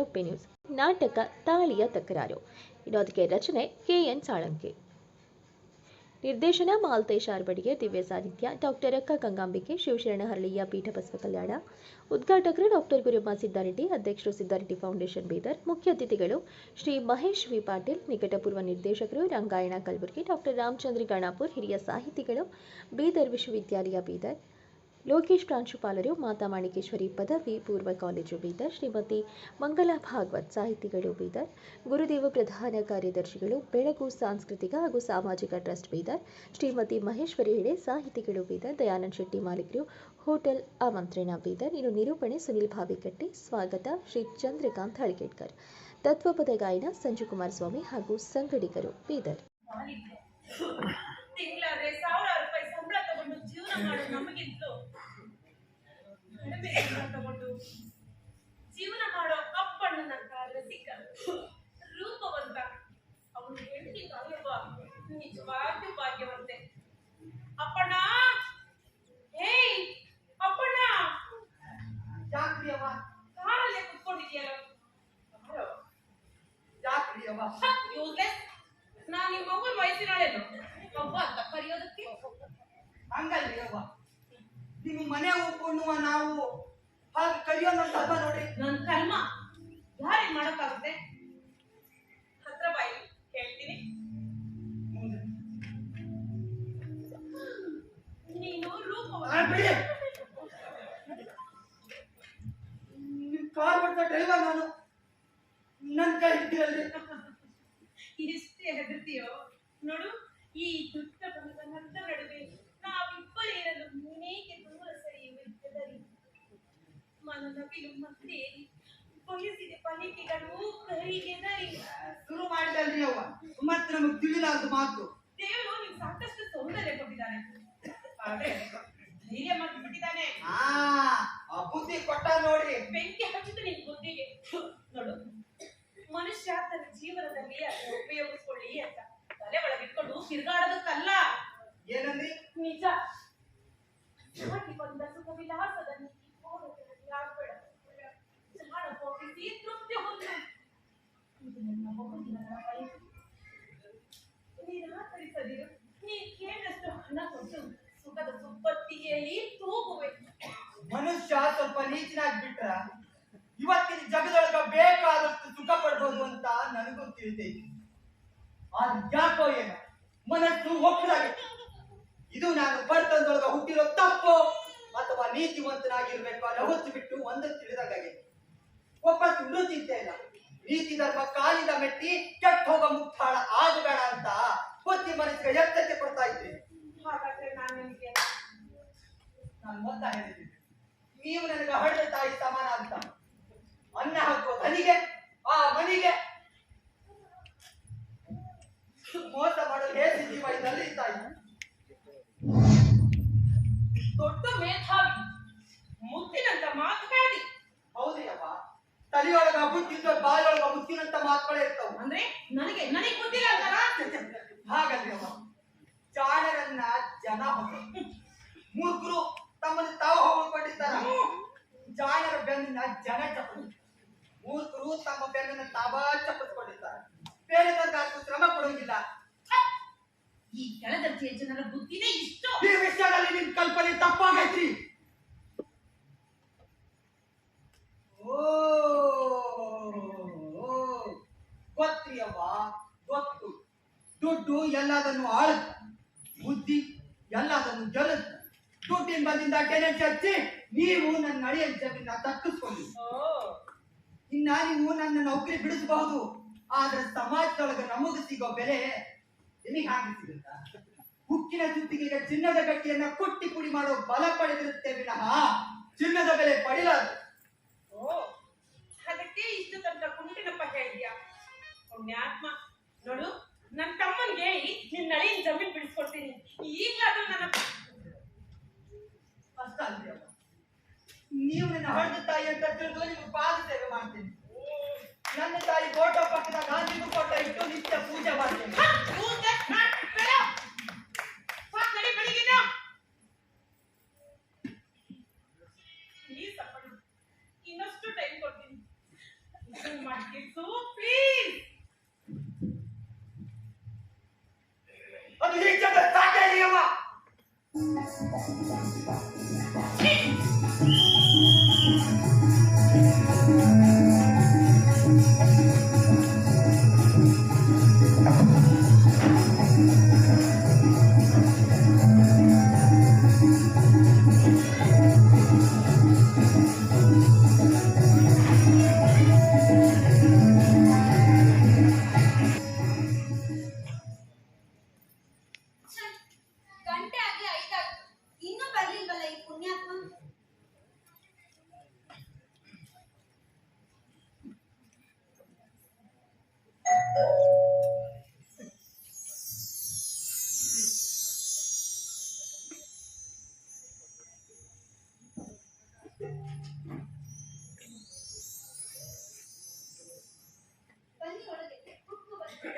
ಒಪ್ಪೆ news. ನಾಟಕ ತಾಳಿಯ ತಕರಾರು. ಇದಕ್ಕೆ ರಚನೆ KN ಸಾಳಂಕೆ. ನಿರ್ದೇಶನ ಮಾಲ್ತೇಶ್ ಆರ್ಬಡಿಗೆ. ದಿವ್ಯ ಸಾನ್ನಿಧ್ಯ ಡಾಕ್ಟರ್ ಅಕ್ಕ ಗಂಗಾಂಬಿಕೆ, ಶಿವಶರಣ ಹರಳಿಯ ಪೀಠ ಬಸವ ಕಲ್ಯಾಣ. ಉದ್ಘಾಟಕರು ಡಾಕ್ಟರ್ ಗುರುಮ್ಮ ಸಿದ್ದಾರೆಡ್ಡಿ, ಅಧ್ಯಕ್ಷರು ಸಿದ್ದಾರೆಡ್ಡಿ ಫೌಂಡೇಶನ್ ಬೀದರ್. ಮುಖ್ಯ ಅತಿಥಿಗಳು ಶ್ರೀ ಮಹೇಶ್ ವಿ ಪಾಟೀಲ್, ನಿಕಟಪೂರ್ವ ನಿರ್ದೇಶಕರು ರಂಗಾಯಣ ಕಲಬುರ್ಗಿ. ಡಾಕ್ಟರ್ ರಾಮಚಂದ್ರ ಗಣಾಪುರ್, ಹಿರಿಯ ಸಾಹಿತಿಗಳು ಬೀದರ್ ವಿಶ್ವವಿದ್ಯಾಲಯ ಬೀದರ್. ಲೋಕೇಶ್ ಪ್ರಾಂಶುಪಾಲರು, ಮಾತಾ ಮಾಣಿಕೇಶ್ವರಿ ಪದವಿ ಪೂರ್ವ ಕಾಲೇಜು ಬೀದರ್. ಶ್ರೀಮತಿ ಮಂಗಲಾ ಭಾಗವತ್, ಸಾಹಿತಿಗಳು ಬೀದರ್. ಗುರುದೇವ ಪ್ರಧಾನ ಕಾರ್ಯದರ್ಶಿಗಳು, ಬೆಳಗು ಸಾಂಸ್ಕೃತಿಕ ಹಾಗೂ ಸಾಮಾಜಿಕ ಟ್ರಸ್ಟ್ ಬೀದರ್. ಶ್ರೀಮತಿ ಮಹೇಶ್ವರಿ ಹೆಡೆ, ಸಾಹಿತಿಗಳು ಬೀದರ್. ದಯಾನಂದ್ ಶೆಟ್ಟಿ, ಮಾಲೀಕರು, ಹೋಟೆಲ್ ಆಮಂತ್ರಣ ಬೀದರ್. ಇನ್ನು ನಿರೂಪಣೆ ಸುನಿಲ್ ಭಾವಿಕಟ್ಟಿ. ಸ್ವಾಗತ ಶ್ರೀ ಚಂದ್ರಕಾಂತ್ ಹಳಗೇಡ್ಕರ್. ತತ್ವಪದ ಗಾಯನ ಸಂಜುಕುಮಾರ್ ಸ್ವಾಮಿ ಹಾಗೂ ಸಂಗಡಿಗರು ಬೀದರ್. ಜೀವನ ಮಾಡೋ ಅಪ್ಪಣ್ಣನಂತ ರಸಿಕ ರೂಪವಂತ ಅವನು ಹೆಂಡತಿ ಕಾಯುವ ನಿಜವಾಗ್ಲೂ ಭಾಗ್ಯವಂತೆ. ಅಪ್ಪಣ್ಣ, ಹೇಯ್ ಅಪ್ಪಣ್ಣ, ಕಾರಲ್ಲೇ ಕುತ್ಕೊಂಡಿದ್ಯಲ್ಲ, ಯೂಸ್ಲೆಸ್. ನಾನು ನಿಮ್ಮ ಮಗನ ವಯಸ್ಸಿನಾಳೇನು ಒಬ್ಬ ಅಂತ ಕರೆಯೋದಕ್ಕೆ? ಹಂಗಲ್ರಿ ಅವ್ವ, ನಿಮ್ಮ ಮನೆ ಹೋಗ್ಕೊಂಡು ನಾವು ಹಾಗೆ ಕಲಿಯೋದಂತ ನೋಡಿ. ನನ್ನ ಕರ್ಮ ಯಾರೇನ್ ಮಾಡಕ್ಕಾಗುತ್ತೆ? ಹತ್ರ ಬಾಯಿ ಹೇಳ್ತೀನಿ. ನೀನು ನಿಮ್ ಕಾರ್ ಬರ್ತಾ ಡ್ರೈವರ್ ನಾನು, ನನ್ ಕೈ ಹಿಡ್ದಿರಲ್ರಿ. ಇಷ್ಟೇ ಹೆದರ್ತೀಯೋ? ನೋಡು, ಈ ದುಷ್ಟ ಬಂಧನದ ನಡುವೆ ನಾವಿಬ್ಬರೇರಲು ನೀನೇಕೆ ದೂರ ಸರಿಯುವುದರಿ? ಮನನವಿಲು ಮತ್ತೆ ಬಯಸಿದ ಪಲಿಕೆಗಳು ಕೈಗೆದರಿ. ಶುರು ಮಾಡಿದಲ್ರಿ ಅವ್ವ, ಮತ್ತೆ ನಮಗ್ ತಿಳಿಲಾರ್ದು ಮಾತು. ದೇವರು ನಿಮ್ಗೆ ಸಾಕಷ್ಟು ಸೌಂದರ್ಯ ಕೊಟ್ಟಿದ್ದಾನೆ, ಆದ್ರೆ ಧೈರ್ಯ ಮಾಡಿಬಿಟ್ಟಿದ್ದಾನೆ. ಆ ಬುದ್ಧಿ ಕೊಟ್ಟ ನೋಡಿ. ಬೆಂಕಿ ಹಚ್ಚಿತು ನಿನ್ ಬುದ್ಧಿಗೆ. ನೋಡು, ಮನುಷ್ಯ ತನ್ನ ಜೀವನದಲ್ಲಿ ಅದನ್ನು ಉಪಯೋಗಿಸ್ಕೊಳ್ಳಿ ಅಂತ ತಲೆ ಒಳಗಿಟ್ಕೊಂಡು ತಿರುಗಾಡೋದಕ್ಕಲ್ಲ. ಏನಂದ್ರಿ? ನಿಜ. ಹಾಕಿ ಬಂದ ಸುಖ ವಿಲಾಸದ ಆಗ್ಬೇಡ. ಜಾಣ ಹೋಗಿಸಿ ತೃಪ್ತಿ ಹೊಂದು. ಇದು ನನ್ನ ಬಹುದಿನ ಬಯಕೆ. ನಿರಾಕರಿಸದಿರು. ನೀ ಕೇಳಷ್ಟು ಹಣ ಕೊಟ್ಟು ಸುಖದ ಸುಪ್ಪತ್ತಿಗೆಯಲ್ಲಿ ತೂಗುವೆ. ಮನುಷ್ಯ ಸ್ವಲ್ಪ ನೀಚಿನಾಗಿ ಬಿಟ್ರ ಇವತ್ತಿನ ಜಗದೊಳಗ ಬೇಕಾದಷ್ಟು ಸುಖ ಪಡ್ಬೋದು ಅಂತ ನನಗೂ ತಿಳಿದೈತಿ. ಆದ್ರೆ ಯಾಕೋ ಏನೋ ಮನಸ್ಸು ಒಪ್ಪದಾಗಿತ್ತು. ಇದು ನಾನು ಬರ್ತನದೊಳಗ ಹುಟ್ಟಿರೋ ತಪ್ಪು ಅಥವಾ ನೀತಿವಂತನಾಗಿರ್ಬೇಕು ಅನ್ನೋ ಹೊತ್ತು ಬಿಟ್ಟು ಒಂದನ್ನು ತಿಳಿದಾಗೈತಿ. ಒಬ್ಬತ್ತು ವೃತ್ತಿದ್ದೇ ಇಲ್ಲ. ನೀತಿ ಧರ್ಮ ಕಾಲಿಂದ ಮೆಟ್ಟಿ ಕೆಟ್ಟ ಹೋಗೋ ಮುಕ್ತಾಳ ಆಗಬೇಡ ಅಂತ ಬುದ್ಧಿ ಮನಸ್ಸಿಗೆ ಎಚ್ಚರಿಕೆ ಕೊಡ್ತಾ ಇದ್ದೀನಿ. ಹಾಗಾದ್ರೆ ನಾನು ಮೊತ್ತ ಹೇಳಿದ್ದೀನಿ, ನೀವು ನನಗೆ ಹಳೆದ ತಾಯಿ ಸಮಾನ ಅಂತ. ಅನ್ನ ಹಾಕೋ ಧನಿಗೆ, ಆ ಮನಿಗೆ ಮೋಸ ಮಾಡಲು ಹೇಸಿ ಜೀವ ಇದರಲ್ಲಿ ತಾಯಿ. ದೊಡ್ಡ ಮೇಧಾವಿ, ಮುತ್ತಿನಂತ ಮಾತುಕಾಡಿ. ಹೌದ್ರಿ ಅಪ್ಪ, ತಲೆಯೊಳಗ ಬುದ್ಧಿದ್ದ ಬಾಯೊಳಗ ಮುತ್ತಿನಂತ ಮಾತುಗಳೇ ಇರ್ತಾವ. ಅಂದ್ರೆ ನನಗೆ ಗೊತ್ತಿಲ್ಲ ಅಂತಾರ? ಹಾಗಲ್ರಿ ಅಮ್ಮ, ಜಾಣರನ್ನ ಜನ ಹೊಸ, ಮೂರ್ಖರು ತಮ್ಮನ್ನು ತಾವು ಹೊಗಳ್ಕೊಂಡಿದ್ದಾರ. ಜಾಣರ ಬೆನ್ನ ಜನ ಚಪ್ಪಲಿ, ಮೂರ್ಖರು ತಮ್ಮ ಬೆನ್ನನ್ನು ತಾವ ಚಪ್ಪಸ್ಕೊಂಡಿದ್ದಾರೆ. ಬೇರೆದವ್ರಿಗಾದ್ರೂ ಶ್ರಮ ಕೊಡೋಂಗಿಲ್ಲ. ಈ ಕೆಳದರ್ಜೆಯ ಜನರ ಬುದ್ಧಿನೇ ಇಷ್ಟು. ಈ ವಿಷಯದಲ್ಲಿ ನಿಮ್ ಕಲ್ಪನೆ ತಪ್ಪಾಗೈತ್ರಿ. ಗೊತ್ತ್ರಿ ಅವ್ವ, ಗೊತ್ತು. ದುಡ್ಡು ಎಲ್ಲದನ್ನು ಆಳುತ್ತ, ಬುದ್ಧಿ ಎಲ್ಲದನ್ನು ಗೆಲ್ಲುತ್ತ. ದುಡ್ಡಿನ ಬಂದಿಂದ ಟೆನೆನ್ಸ್ ಹಚ್ಚಿ ನೀವು ನನ್ನ ಅಳಿಯ ಜಮೀನ ತಪ್ಪಿಸ್ಕೊಂಡು ಇನ್ನ ನೀವು ನನ್ನ ನೌಕರಿ ಬಿಡಿಸಬಹುದು. ಆದ್ರೆ ಸಮಾಜದೊಳಗೆ ನಮಗ ಸಿಗೋ ಬೆಲೆ ನಿಮಗೆ ಹಾಗೆ ಸಿಗುತ್ತ? ಉಕ್ಕಿನ ಜುತ್ತಿಗೆ ಚಿನ್ನದ ಗಟ್ಟಿಯನ್ನ ಕುಟ್ಟಿ ಪುಡಿ ಮಾಡೋ ಬಲ ಪಡೆದಿರುತ್ತೆ ವಿನಃ ಚಿನ್ನದ ಬೆಲೆ ಪಡಿಲಾರದು. ಅದಕ್ಕೆ ಇಷ್ಟು ತನಕ ಕುಂಟಿನಪ್ಪ ಹೇಳಿದ್ಯಾ? ಪುಣ್ಯಾತ್ಮ. ನೋಡು, ನನ್ನ ತಮ್ಮನಿಗೆ ಹೇಳಿ ನಿನ್ನ ನಳಿನ ಜಮೀನ್ ಬಿಡಿಸ್ಕೊಡ್ತೀನಿ. ಈಗ ಅದು ನನ್ನ ಅಷ್ಟ ಅಲ್ರಿ ಅಮ್ಮ, ನೀವು ನನ್ನ ಹಳ್ಳ ತಾಯಿ ಅಂತ ತಿಳಿದು ನಿಮ್ಗೆ ಪಾದ ಸೇವೆ ಮಾಡ್ತೀನಿ. ನನ್ನ ತಾಯಿ ಫೋಟೋ ಪಕ್ಕದ ಗಾಂಧಿಗೂ ಫೋಟೋ ಇಟ್ಟು ನಿತ್ಯ ಪೂಜೆ ಮಾಡ್ತೀನಿ. ಇನ್ನಷ್ಟು ಟೈಮ್ ಕೊಡ್ತೀನಿ. ಗಂಟೆ ಆಗಿ 5 ಇನ್ನೂ ಬರ್ಲಿಲ್ವಲ್ಲ ಈ ಪುಣ್ಯಾತ್ಮ. ಬನ್ನಿ ಒಳಗೆ ಕುತ್ಕೋ ಬನ್ನಿ.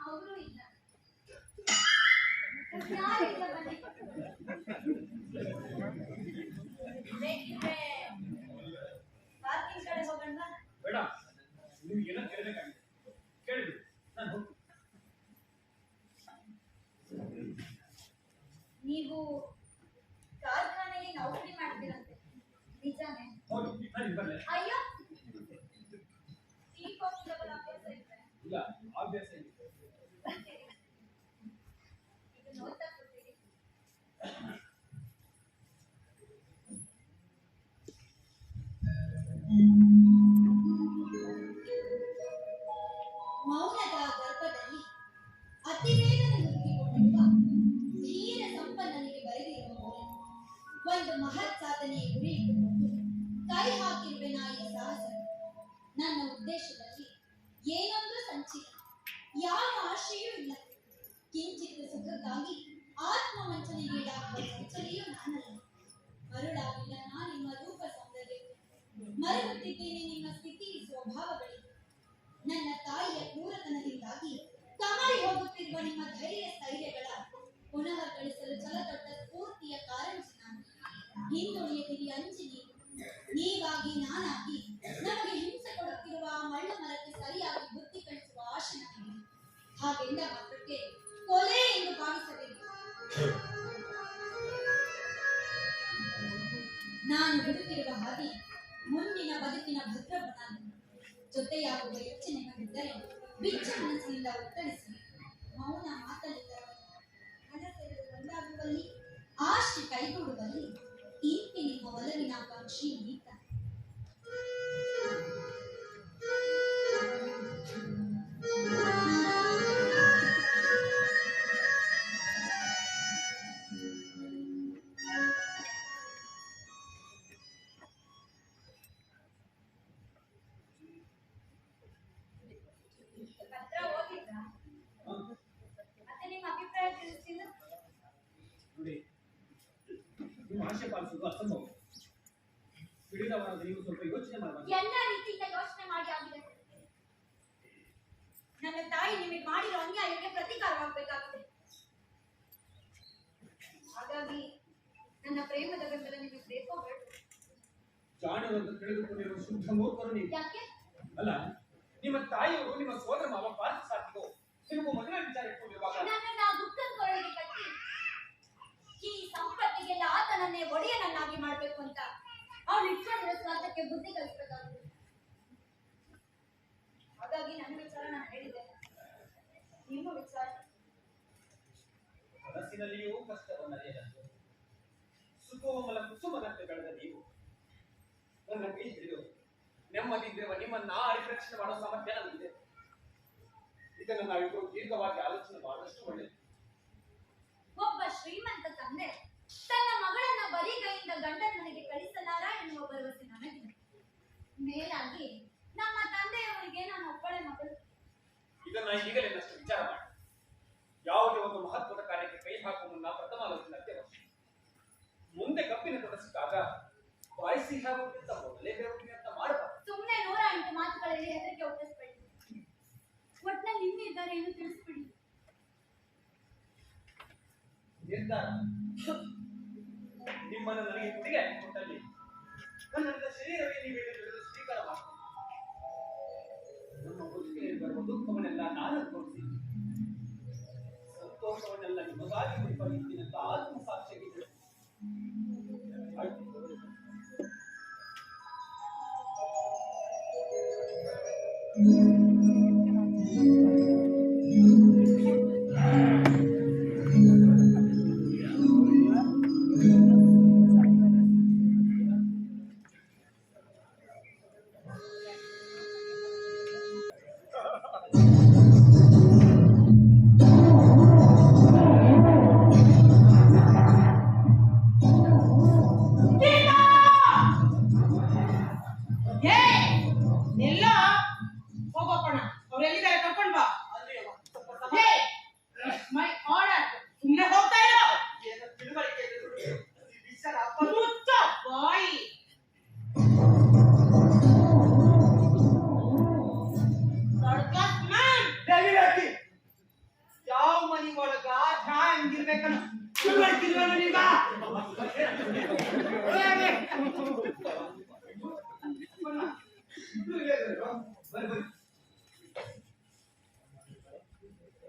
ಅವರು ಇಲ್ಲ, ಯಾರಿಲ್ಲ, ಬನ್ನಿ. ಬೇಕಿದ್ರೆ ಪಾರ್ಕಿಂಗ್ ಕಡೆ ಹೋಗೋಣ. ಬೇಡ, ನೀವು ಏನೋ ಕೇಳಬೇಕಾಗಿದೆ, ಕೇಳಿಬಿಡಿ, ನಾನು ಹೋಗ್ತೀನಿ. ನೀವು ಕಾರ್ಖಾನೆಯಲ್ಲಿ ನೌಕರಿ ಮಾಡ್ತೀರಂತೆ, ನಿಜಾನೇ? ಹೌದು, ನಾನು ಬರಲೇ? ಅಯ್ಯೋ, ಟೀ ಕಾಫಿ ತಗೊಳ್ಳೋ ಅಭ್ಯಾಸ ಇದ್ರೆ ಇಲ್ಲ, ಅಭ್ಯಾಸ ಇದೆ. ಇದು ನೋಡ್ತಾ ಕೂತೀರಿ. ಮೌನದ ಗರ್ಭದಲ್ಲಿ ಅತಿವೇಗನೆ ಹುಡುಕಿಕೊಂಡಿರುವ ಧೀರ ಸಂಪನ್ನನಿಗೆ ಬರೆದಿರುವ ಮೂಲಕ ಒಂದು ಮಹತ್ ಸಾಧನೆಯ ಗುರಿ ಇಟ್ಟುಕೊಂಡು ಕೈ ಹಾಕಿರುವೆ ನಾಯಿ ಸಾಹಸ. ನನ್ನ ಉದ್ದೇಶದಲ್ಲಿ ಏನೊಂದು ಸಂಚಿತ, ಯಾವ ಆಶೆಯೂ ಇಲ್ಲ. ಕಿಂಚಿತ್ ಸುಖಕ್ಕಾಗಿ ಆತ್ಮವಂಚನೆಗೀಡಾಗುವ ಸಂಚಲೆಯೂ ನಾನಲ್ಲ. ಮರುಳಾಗಿಲ್ಲ ನಾ ನಿಮ್ಮ ರೂಪ ಸೌಂದರ್ಯಕ್ಕೆ, ಮರೆಯುತ್ತಿದ್ದೇನೆ ನಿಮ್ಮ ಸ್ಥಿತಿ ಸ್ವಭಾವಗಳಿಗೆ. ನನ್ನ ತಾಯಿಯ ಕ್ರೂರತನದಿಂದಾಗಿ ಕಮರಿ ಹೋಗುತ್ತಿರುವ ನಿಮ್ಮ ಧೈರ್ಯ ಸ್ಥೈರ್ಯಗಳ ಪುನಃ ಗಳಿಸಲು ಛಲದೊಡ್ಡ ಸ್ಫೂರ್ತಿಯ ಕಾರಂಜಿ ನಾನು. ಹಿಂದುಳಿಯದಿರಿ ಅಂಜಿ ನೀವಾಗಿ ನಾನಾಗಿ ನಮಗೆ ಹಿಂಸೆ ಕೊಡುತ್ತಿರುವ ಆ ಮಳ್ಳ ಮರಕ್ಕೆ ಸರಿಯಾಗಿ ಬುದ್ಧಿ ಕಲಿಸುವ ಆಶೆ ನನಗೆ. ಹಾಗೆಂದ ಮಾತ್ರಕ್ಕೆ ಕೊಲೆ ಎಂದು ಭಾವಿಸಬೇಕು. ನಾನು ಬಿಡುತ್ತಿರುವ ಹಾದಿ ಮುಂದಿನ ಬದುಕಿನ ಭದ್ರ ಬುನಾದಿ. ಜೊತೆಯಾಗುವ ಯೋಚನೆಗಳಿದ್ದರೆ ಬಿಚ್ಚ ಮನಸ್ಸಿನಿಂದ ಉತ್ತರಿಸಿ. ಮೌನ ಮಾತಲ್ಲಿದ್ದರೆ ಮನಸ್ಸೆರಡು ಒಂದಾಗುವಲ್ಲಿ, ಆಶೆ ಕೈಗೂಡುವಲ್ಲಿ ಇಂತಿ ನಿಮ್ಮ ಒಲವಿನ ಆಕಾಂಕ್ಷಿ ನೀತ. ಪತ್ರ ಓದಿದ್ರಾ? ಮತ್ತೆ ನಿಮ್ಮ ಅಭಿಪ್ರಾಯ ತಿಳಿಸಿಲ್ಲ? ನೋಡಿ, ನೀವು ಆಶೆ ಪಾಲಿಸುವುದು ಅಸಂಭವ. ಬಿಡಿದವರಾದ ನೀವು ಸ್ವಲ್ಪ ಯೋಚನೆ ಮಾಡಬೇಕು. ಎಲ್ಲ ರೀತಿಯಿಂದ ಯೋಚನೆ ಮಾಡಿ ಆಗಿದೆ. ನನ್ನ ತಾಯಿ ನಿಮಗೆ ಮಾಡಿರೋ ಅನ್ಯಾಯಕ್ಕೆ ಪ್ರತೀಕಾರವಾಗಬೇಕಾಗಿದೆ. ಹಾಗಾಗಿ ನನ್ನ ಪ್ರೇಮದ ಬೆಂಬಲ ನಿಮಗೆ ಬೇಕೋ ಬೇಡ? ಜಾಣರಂತ ತಿಳಿದುಕೊಂಡಿರುವ ಶುದ್ಧ ಮೂರ್ಖರು ನೀವು. ಯಾಕೆ? ಅಲ್ಲ, ನಿಮ್ಮ ತಾಯಿಯವರು ನಿಮ್ಮ ಸೋದರ ಮಾವ ಪಾರ್ಥ ಸಾರ್ಥಿಗೂ ನಿಮಗೂ ಮದುವೆ ವಿಚಾರ ಇಟ್ಕೊಂಡಿರುವಾಗ ನನ್ನನ್ನ ಗುಪ್ತದ ಕೊರಳಿಗೆ ಕಟ್ಟಿ ಈ ಸಂಪತ್ತಿಗೆಲ್ಲ ಆತನನ್ನೇ ಒಡೆಯನನ್ನಾಗಿ ಮಾಡ್ಬೇಕು ಅಂತ ಅವಳು ಇಟ್ಕೊಂಡಿರೋ ಸ್ವಾರ್ಥಕ್ಕೆ ಬುದ್ಧಿ ಕಲಿಸಬೇಕಾಗುತ್ತೆ. ಹಾಗಾಗಿ ನನ್ನ ವಿಚಾರ ನಾನು ಹೇಳಿದ್ದೆ. ನಿಮ್ಮ ವಿಚಾರ? ಮನಸ್ಸಿನಲ್ಲಿಯೂ ಕಷ್ಟವನ್ನರಿಯದಂತೆ ಸುಖೋಮಲ ಕುಸುಮದಂತೆ ಬೆಳೆದ ನೀವು ನನ್ನ ಕೈ ಹಿಡಿದು ನೆಮ್ಮದಿದ್ದಿರುವ ನಿಮ್ಮನ್ನ ಪರಿರಕ್ಷಣೆ ಮಾಡುವ ಸಾಮರ್ಥ್ಯ ನಮಗಿದೆ. ಇದನ್ನು ನಾವಿಬ್ಬರು ದೀರ್ಘವಾಗಿ ಆಲೋಚನೆ ಮಾಡುವಷ್ಟು ಒಳ್ಳೆಯದು. ಒಬ್ಬ ಶ್ರೀಮಂತ ತಂದೆ ತನ್ನ ಮಗಳನ್ನ ಬರಿಗೈಯಿಂದ ಗಂಡನ ಮನೆಗೆ ಕಳಿಸಲಾರ ಎನ್ನುವ ಭರವಸೆ ನನಗಿದೆ. ಮೇಲಾಗಿ ನಮ್ಮ ತಂದೆಯವರಿಗೆ ನಾನು ಒಬ್ಬಳೆ ಮಗಳು. ಇದನ್ನ ಈಗಲೇ ನಷ್ಟು ವಿಚಾರ ಮಾಡಿ. ಯಾವುದೇ ಒಂದು ಮಹತ್ವದ ಕಾರ್ಯಕ್ಕೆ ಕೈ ಹಾಕುವ ಮುನ್ನ ಪ್ರಥಮ ಆಲೋಚನೆ ಅತ್ಯವಶ್ಯ. ಮುಂದೆ ಕಪ್ಪಿನ ತೊಡಸಿದಾಗ ಬಾಯಿಸಿ ಹಾಕುವುದಕ್ಕಿಂತ ಮೊದಲೇ ಬೇರೆ ಅಂತ ಮಾಡಬಾರದು. ಸುಮ್ಮನೆ 108 ಮಾತುಗಳಲ್ಲಿ ಹೆದರಿಕೆ ಹುಟ್ಟಿಸ್ಬೇಡಿ. ಒಟ್ನಲ್ಲಿ ನಿನ್ನೆ ಇದ್ದಾರೆ ಏನು ತಿಳಿಸ್ಬಿಡಿ. ನಿರ್ಧಾರ ನಿಮ್ಮನ್ನು ನನಗೆ ಕೊಡುಗೆ ಕೊಟ್ಟಲ್ಲಿ ನನ್ನ ಶರೀರವೇ ನೀವೇ ಸ್ವೀಕಾರ ಮಾಡಿ ನಮ್ಮ ಬದುಕಿನಲ್ಲಿ ಬರುವ ದುಃಖವನ್ನೆಲ್ಲ ನಾನು ಅನುಭವಿಸಿ ನಿಮಗಾಗಿ ನಿರ್ವಹಿಸಿದಂತ ಆತ್ಮಸಾಕ್ಷಿಯಾಗಿದೆ. ಆಯ್ತು. ಏ ನಿಲ್ಲ ಹೋಗೋಣ. ಅವ್ರು ಎಲ್ಲಿದ್ದಾರೆ ಕರ್ಕೊಂಡ್ ಬಾ. ಏ ಮೈ ಆರ್ಡರ್. ಸುಮ್ಮನೆ ಹೋಗ್ತಾ ಇರೋ. ಏನೋ ತಿಳುವಳಿಕೆ ಇದೆ. ಈ ವಿಚಾರ ಅಪ್ಪ ಮುಚ್ಚ ಬಾಯಿ. Circus man. ದಯವಿಟ್ಟು ಯಾವ ಮನಿ ಒಳಗ ಹ್ಯಾಂಗಿರ್ಬೇಕನ್ನ ತಿಳುವಳಿಕೆ ಇಲ್ವೇನೋ ನಿಮ್ಗ?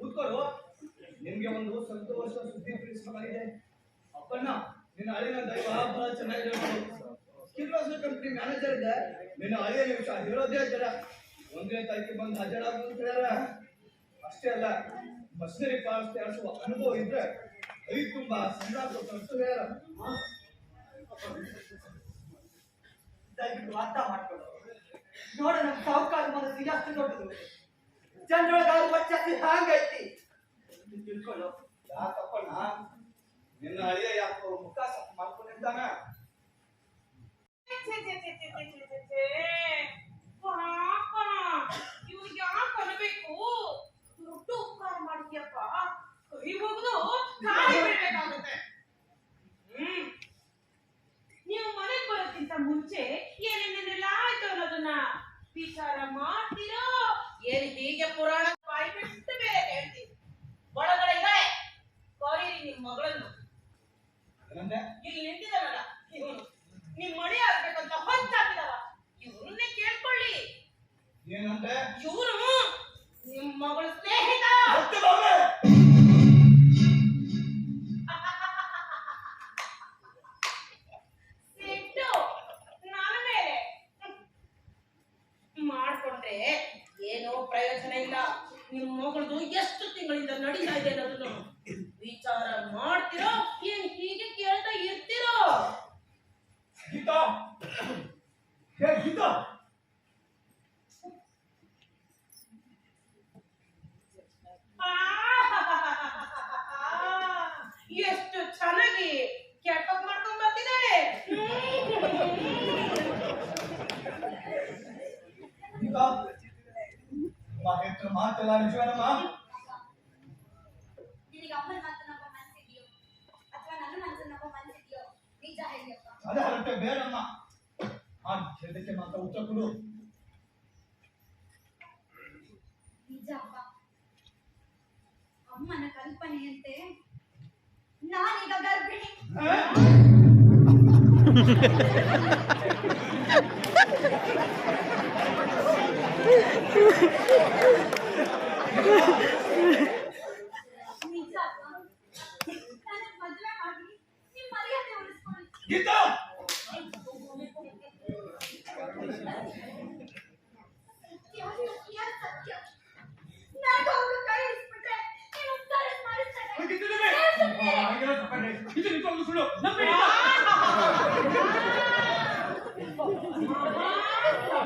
ಕೂತ್ಕೊಳ್ಳು. ನಿಮ್ಗೆ ಒಂದು ಸಂತೋಷ ಸುದ್ದಿ ತಿಳಿಸಬೇಕಾಗಿದೆ. ಅಪ್ಪಣ್ಣ, ನಿನ್ನ ಅಳಿನ ದೈವ ಬಹಳ ಚೆನ್ನಾಗಿದೆ. ಕಿರ್ಲೋಸ್ನ ಕಂಪ್ನಿ ಮ್ಯಾನೇಜರ್ ಇದೆ. ನಿನ್ನ ಅಳಿಯ ನಿಮಿಷ ಹೇಳೋದೇ ಜರ 1ನೇ ತಾರೀಕಿಗೆ ಬಂದು ಹಾಜರಾಗು ಅಂತ ಹೇಳ್ಯಾರ. ಅಷ್ಟೇ ಅಲ್ಲ, ಮಷಿನರಿ ಪಾರ್ಟ್ಸ್ ತಯಾರಿಸುವ ಅನುಭವ ಇದ್ರೆ ಐದು ತುಂಬಾ ಸಂದಾಸ ಅಂತ ಹೇಳ್ಯಾರ. ದಯವಿಟ್ಟು ಅರ್ಥ ಮಾಡ್ಕೊಳ್ಳು. ನೋಡ, ನಮ್ ಸಾಹುಕಾರ ಮನಸ್ಸಿಗೆ ಅಷ್ಟು ದೊಡ್ಡದು. ಜನರೊಳಗಾದ ವರ್ಚಸ್ಸು ಹ್ಯಾಂಗೈತಿ ತಿಳ್ಕೊಳ್ಳು. ಯಾಕಪ್ಪಣ್ಣ, ನಿನ್ನ ಅಳಿಯ ಯಾಕೋ ಮುಖ ಸಪ್ ಮಾಡ್ಕೊಂಡಿರ್ತಾನ? ಇವ್ರಿಗೆ ಯಾಕೆ ಅನ್ಬೇಕು? ದೊಡ್ಡ ಉಪಕಾರ ಮಾಡಿದ್ಯಪ್ಪ. ಕೈ ಮುಗಿದು ಕಾಲಿ ಬಿಡ್ಬೇಕಾಗುತ್ತೆ. ನೀವು ಮನೆಗೆ ಬರೋಕ್ಕಿಂತ ಮುಂಚೆ ಏನೇನೆಲ್ಲ ಆಯ್ತು ಅನ್ನೋದನ್ನ ವಿಚಾರ ಮಾಡ್ತೀರೋ ಏನ್ ಹೀಗೆ ಪುರಾಣ ಬಾಯಿ ಬಿಟ್ಟು ಬೇರೆ ಹೇಳ್ತೀವಿ. ಒಳಗಡೆ ಇದ್ದಾರೆ, ಕರೀರಿ ನಿಮ್ ಮಗಳನ್ನು. ಏನಂದೆ? ಇಲ್ಲಿ ನಿಂತಿದ್ದಾನಲ್ಲ ಇವನು, ನಿಮ್ ಮಡಿ ಆಗ್ಬೇಕಂತ ಹೊಂಚಾಕಿದವ. ಇವನನ್ನೇ ಕೇಳ್ಕೊಳ್ಳಿ. ಏನಂದೆ? ಇವನು ನಿಮ್ ಮಗಳ ಸ್ನೇಹಿತ. ಸಿಟ್ಟು ನನ್ನ ಮೇಲೆ ಮಾಡ್ಕೊಂಡ್ರೆ ಏನೋ ಪ್ರಯೋಜನ ಇಲ್ಲ. ನಿಮ್ ಮಗಳದು ಎಷ್ಟು ತಿಂಗಳಿಂದ ನಡೀತಾ ಇದೆ ಅನ್ನೋದನ್ನು ವಿಚಾರ ಮಾಡ್ತಿರೋ ಏನ್ ಹೀಗೆ ಕೇಳ್ತಾ ಇರ್ತಿರೋ? ಗೀತಾ, ಹೇ ಗೀತಾ, ಎಷ್ಟು ಚೆನ್ನಾಗಿ ಕ್ಯಾಟಪ್ ಮಾಡ್ಕೊಂಡ್ ಬರ್ತಿದ್ದಾಳೆ. ಗೀತಾ, ಮಾತ್ರ ಮಾತಲ್ಲ ನಿಜವೇನಮ್ಮ? ನಿನಗೆ ಅಮ್ಮನ ಮಾತನ್ನಪ್ಪ ಮನ್ಸಿದ್ಯೋ ಅಥವಾ ನನ್ನ ಮನಸ್ಸನ್ನಪ್ಪ ಮನ್ಸಿದ್ಯೋ? ನಿಜ ಹೇಳಿಯಪ್ಪ. ಅದೇ ಹೊರಟೆ ಬೇಡಮ್ಮ. ಆ ಹೇಳಿದಕ್ಕೆ ಮಾತ್ರ ಉತ್ತರ ಕೊಡು. ನಿಜ ಅಪ್ಪ, ಅಮ್ಮನ ಕಲ್ಪನೆಯಂತೆ ನಾನೀಗ ಗರ್ಭಿಣಿ. ನಿಜ ಅಪ್ಪ, ನನಗೆ ಮದುವೆ ಮಾಡಿ ನಿಮ್ಮ ಮರ್ಯಾದೆ ಉಳಿಸ್ಕೊಳ್ಳಿ. ಗೀತಾ, ಸತ್ಯ ಸತ್ಯ. ನನಗೆ ಅವ್ರು ಕೈ ಇಸ್ಬಿಟ್ರೆ ನೀವು ಕರೆ ಮಾಡಿಸ್ತಾರೆ.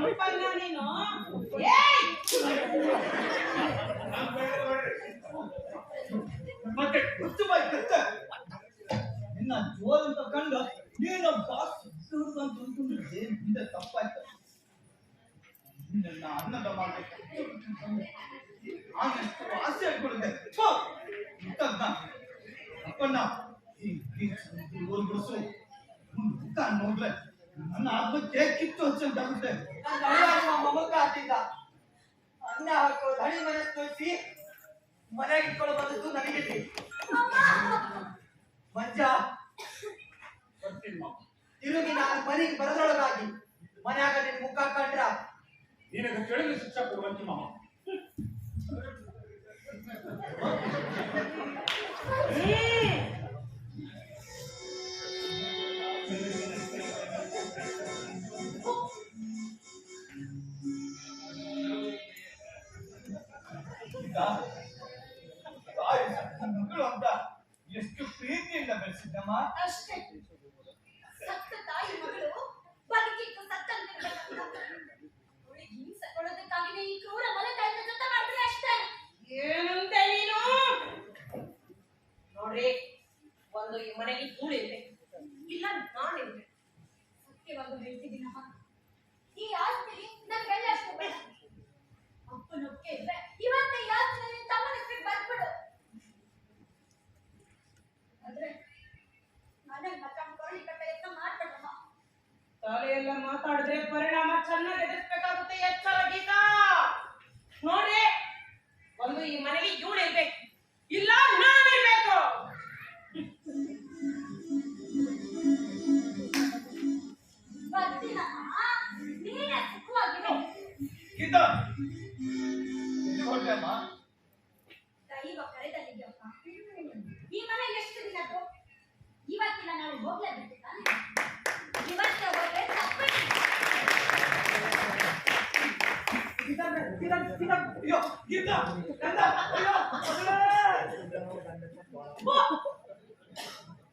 ಸಂಪನ್ನ ನೀನು. ಏಯ್! ಮತ್ತೆ ಗೊತ್ತು ಬಾಯ್ ಕಷ್ಟ. ನಿನ್ನ ಜೋರಂತ ಕಂಡು ನೀನು ಬಾಸ್ ಅಂತ ಅಂದ್ಕೊಂಡಿದ್ದೆ. ಹಿಂದೆ ತಪ್ಪಾಯ್ತು. ನನ್ನ ಅನ್ನದ ಮಾಡ್ಬೇಕು ಆನೆಷ್ಟು ಆಸೆ ಆಗ್ಬಿಡುತ್ತೆ. ಅಪ್ಪಣ್ಣ, ಈ ಬಿಡಿಸು ಮುಖ ನೋಡ್ರೆ ನನ್ನ ಹಬ್ಬಕ್ಕೆ ಕಿತ್ತು ಹಚ್ಚಂತಾಗುತ್ತೆ. ನನ್ನ ಅಳಿಯ ಮೊಮ್ಮಕ್ಕ ಆಗ್ತಿದ್ದ. ಅನ್ನ ಹಾಕೋ ಹಳಿ ಮನೆ ತೋರಿಸಿ ಮನೆಗೆ ಇಟ್ಕೊಳ್ಳೋ ಬಂದದ್ದು ನನಗೆ ಮಂಜ. ತಿರುಗಿ ನಾನು ಮನೆಗೆ ಬರದೊಳಗಾಗಿ ಮನ್ಯಾಗ ನಿನ್ ಮುಖ ಕಂಡ್ರ ನಿನಗೆ ಕೆಳಗೆ ಶಿಕ್ಷೆ ಕೊಡುವಂತೆ ಮಾಮ. ಏ ತಾಯಿ ಮಕ್ಕಳು ಅಂತ ಎಷ್ಟು ಪ್ರೀತಿಯಿಂದ ಬೆಳೆಸಿದ್ದಮ್ಮ. ಅಷ್ಟೇ. ಸತ್ತ ತಾಯಿ ಮಗಳು ಬದುಕಿತ್ತು ಸತ್ತಂತೆ ಅವಳಿಗೆ ಹಿಂಸೆ ಕೊಡೋದಕ್ಕಾಗಿನೇ ಈ ಕ್ರೂರ ಮೊಲಗಳನ್ನ ಜೊತೆ ಮಾಡ್ತಾರೆ ಅಷ್ಟೇ. ಏನಂತ ನೀನು ನೋಡ್ರಿ, ಒಂದು ಈ ಮನೆಗೆ ಕೂಡಿರ್ಬೇಕು, ಇಲ್ಲ ನಾನಿರ್ಬೇಕು. ಸತ್ಯವಾಗಿ ಹೇಳ್ತಿದ್ದೀನಮ್ಮ, ಈ ಆಸ್ತಿ ನನ್ಗೆಲ್ಲ ಅಷ್ಟು ಬೇಡ. ಅಪ್ಪನೊಕ್ಕೆ ಇದ್ರೆ ಇವತ್ತೇ ಈ ಆಸ್ತಿನ ತಮ್ಮನ ಹೆಸರಿಗೆ ಬರ್ಬಿಡು. ಆದ್ರೆ ನನಗ್ ಮಾತ್ರ ಕೊರಳಿ ಕಟ್ಟೆ ಅಂತ ಮಾಡ್ಬೇಡಮ್ಮ. ತಲೆಯೆಲ್ಲ ಮಾತಾಡಿದ್ರೆ ಪರಿಣಾಮ ಚೆನ್ನಾಗಿ ಎದುರಿಸಬೇಕಾಗುತ್ತೆ. ಎಚ್ಚರ ಗೀತಾ. ನೋಡ್ರಿ, ಒಂದು ಈ ಮನೆಗೆ ಇವಳಿರ್ಬೇಕು, ಇಲ್ಲ ನಾನಿರ್ಬೇಕು. ಬರ್ತೀನಮ್ಮ, ನೀನೇ ಸುಖವಾಗಿರು. ಗೀತಾ ಹೊಟ್ಟೆಮ್ಮ. ದೈವ ಕರೆದಲ್ಲಿದ್ಯಪ್ಪ. ಈ ಮನೆ ಎಷ್ಟು ದಿನದ್ದು? ಇವತ್ತಿನ ನಾಳೆ ಹೋಗ್ಲೇಬೇಕು ತಾನೆ. ಇವತ್ತೇ ಹೋದ್ರೆ ತಪ್ಪಿಲ್ಲ. ಗೀತಾ ಗೀತಾ ಗೀತಾ ಅಯ್ಯೋ ಗೀತಾ ಕಂದ ಅಯ್ಯೋ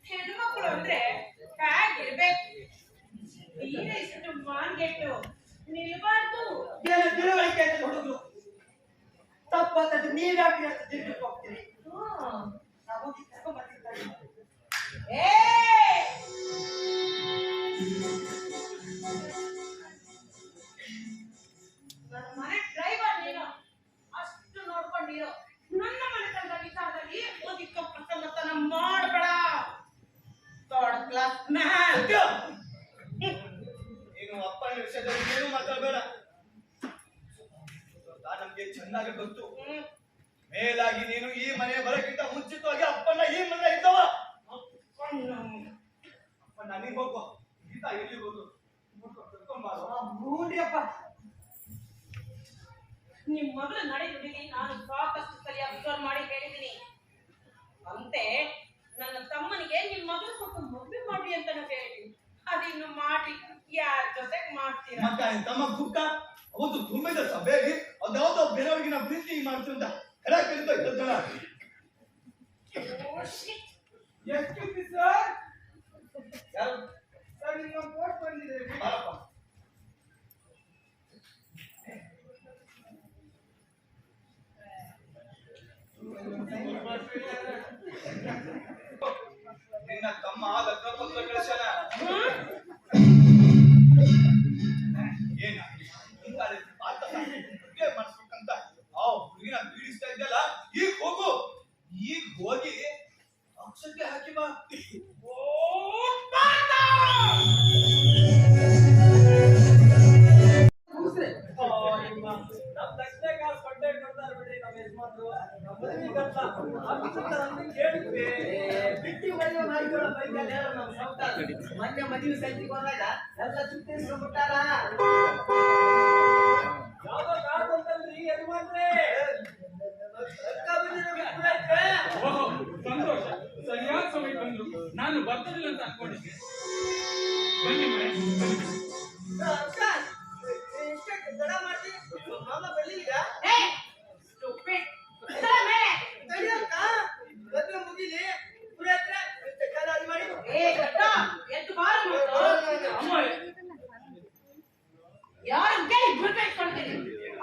ಹೆಣ್ಮಕ್ಳು ಅಂದ್ರೆ ಹೇಗಿರ್ಬೇಕು? ತೀರಾ ಇಷ್ಟು ಮಾನ್ಗೆಟ್ಟು ನಿಲ್ಬಾರ್ದು. ಏನು ತಿಳುವಳಿಕೆ ಅಂತ ಹುಡುಗರು ತಪ್ಪಾದದ್ದು ನೀವ್ಯಾಕೆ ಅಂತ ತಿಳ್ಕೊಂಡು ಹೋಗ್ತೀರಿ. ನಾವು ಹೋಗಿ ಕರ್ಕೊಂಡ್ ಬರ್ತಿದ್ದಾರೆ. ನನ್ನ ಮನೆ ಡ್ರೈವರ್ ನೀನು, ಅಷ್ಟು ನೋಡ್ಕೊಂಡಿರೋ. ನನ್ನ ಮನೆತನದ ವಿಚಾರದಲ್ಲಿ ಅಧಿಕ ಪ್ರಸಂಗತನ ಮಾಡಬೇಡ. Third class man. ನೀನು ಅಪ್ಪನ ವಿಷಯದಲ್ಲಿ ಏನು ಮಾತಾಡಬೇಡ. ನಮ್ಗೆ ಚೆನ್ನಾಗಿ ಗೊತ್ತು. ಮೇಲಾಗಿ ನೀನು ಈ ಮನೆ ಬರಕ್ಕಿಂತ ಮುಂಚಿತವಾಗಿ ಅಪ್ಪನ ಈ ಮನೆ ಇದ್ದವ. ಅಪ್ಪ ನನಗೆ ಹೋಗು. ಗೀತಾ ಎಲ್ಲಿ ಹೋಗು ಮೂಡಿಯಪ್ಪ. ನಿಮ್ ಮಗಳ ನಡೆ ನುಡಿಲಿ ನಾನು ಸಾಕಷ್ಟು ಸರಿ ಅಬ್ಸರ್ವ್ ಮಾಡಿ ಹೇಳಿದ್ದೀನಿ. ಅಂತೆ ನನ್ನ ತಮ್ಮನಿಗೆ ನಿಮ್ ಮಗಳು ಸ್ವಲ್ಪ ಮದುವೆ ಮಾಡಿ ಅಂತ ಹೇಳಿದ್ದೀನಿ. ಅದಿನ್ನು ಮಾಡಿ ಯಾರ ಜೊತೆಗೆ ಮಾಡ್ತೀರಾ? ಮತ್ತೆ ತಮ್ಮ ಗುಪ್ತ ಅವತ್ತು ತುಂಬಿದ ಸಭೆಗೆ ಅದಾವುದೋ ಬೇರೆಯವ್ರಿಗೆ ನಾವು ಪ್ರೀತಿ ಮಾಡ್ತೀವಿ ಅಂತ ಹೆರ ಕಲಿತ ಹೇಳ್ತಾಳ. ಎಷ್ಟು ಸರ್? ಯಾರು ಸರ್? ನಿಮ್ಮ ಪೋಸ್ಟ್ ಬಂದಿದೆ. ಬಾರಪ್ಪ. ನಿನ್ನ ತಮ್ಮ ಲಗ್ನ ಪತ್ರ ಕಳಿಸ್ಯಾನ. ಏನ ಮಾಡಿಸ್ಬೇಕಂತ ಆ ಹುಡುಗಿನ ಬೀಳಿಸ್ತಾ ಇದ್ದಲ್ಲ. ಈಗ ಹೋಗು, ಈಗ ಹೋಗಿ ಅಕ್ಷತೆ ಹಾಕಿ ಬಾ. ನಮ್ ದಕ್ಷಿಣ ಕಾಸು ಕೊಟ್ಟೆ ಕೊಡ್ತಾರೆ ಬಿಡ್ರಿ ನಮ್ಮ ಯಜಮಾನ್ರು. ಮೊನ್ನೆ ಮದುವೆ ಸಂತಿಗೆ ಹೋದಾಗ ಎಲ್ಲ ಚುಟ್ಟಿಸ್ಕೊಂಡ್ಬಿಟ್ಟಾರ. ಯಾವ್ದೋ ಕಾಡು ಅಂತಲ್ರಿ ಯಜಮಾನ್ರೆ. ಸಂತೋಷ, ಸರಿಯಾದ ಸಮಯ ಬಂದ್ರು. ನಾನು ಬರ್ತದಿಲ್ಲ ಅಂತ ಅನ್ಕೊಂಡಿದ್ದೆ. ಬನ್ನಿ ಮನೆ. ತಡ ಮಾಡ್ತಿ ಮಾಮ ಬರ್ಲಿಲ್ಲ. ಮದುವೆ ಮುಗಿಲಿ ಪುರಿ ಹತ್ರ ಮಾಡಿ. ಯಾರು ಕೇಳಿ ಬಿಡ್ಬೇಡ್ತೀನಿ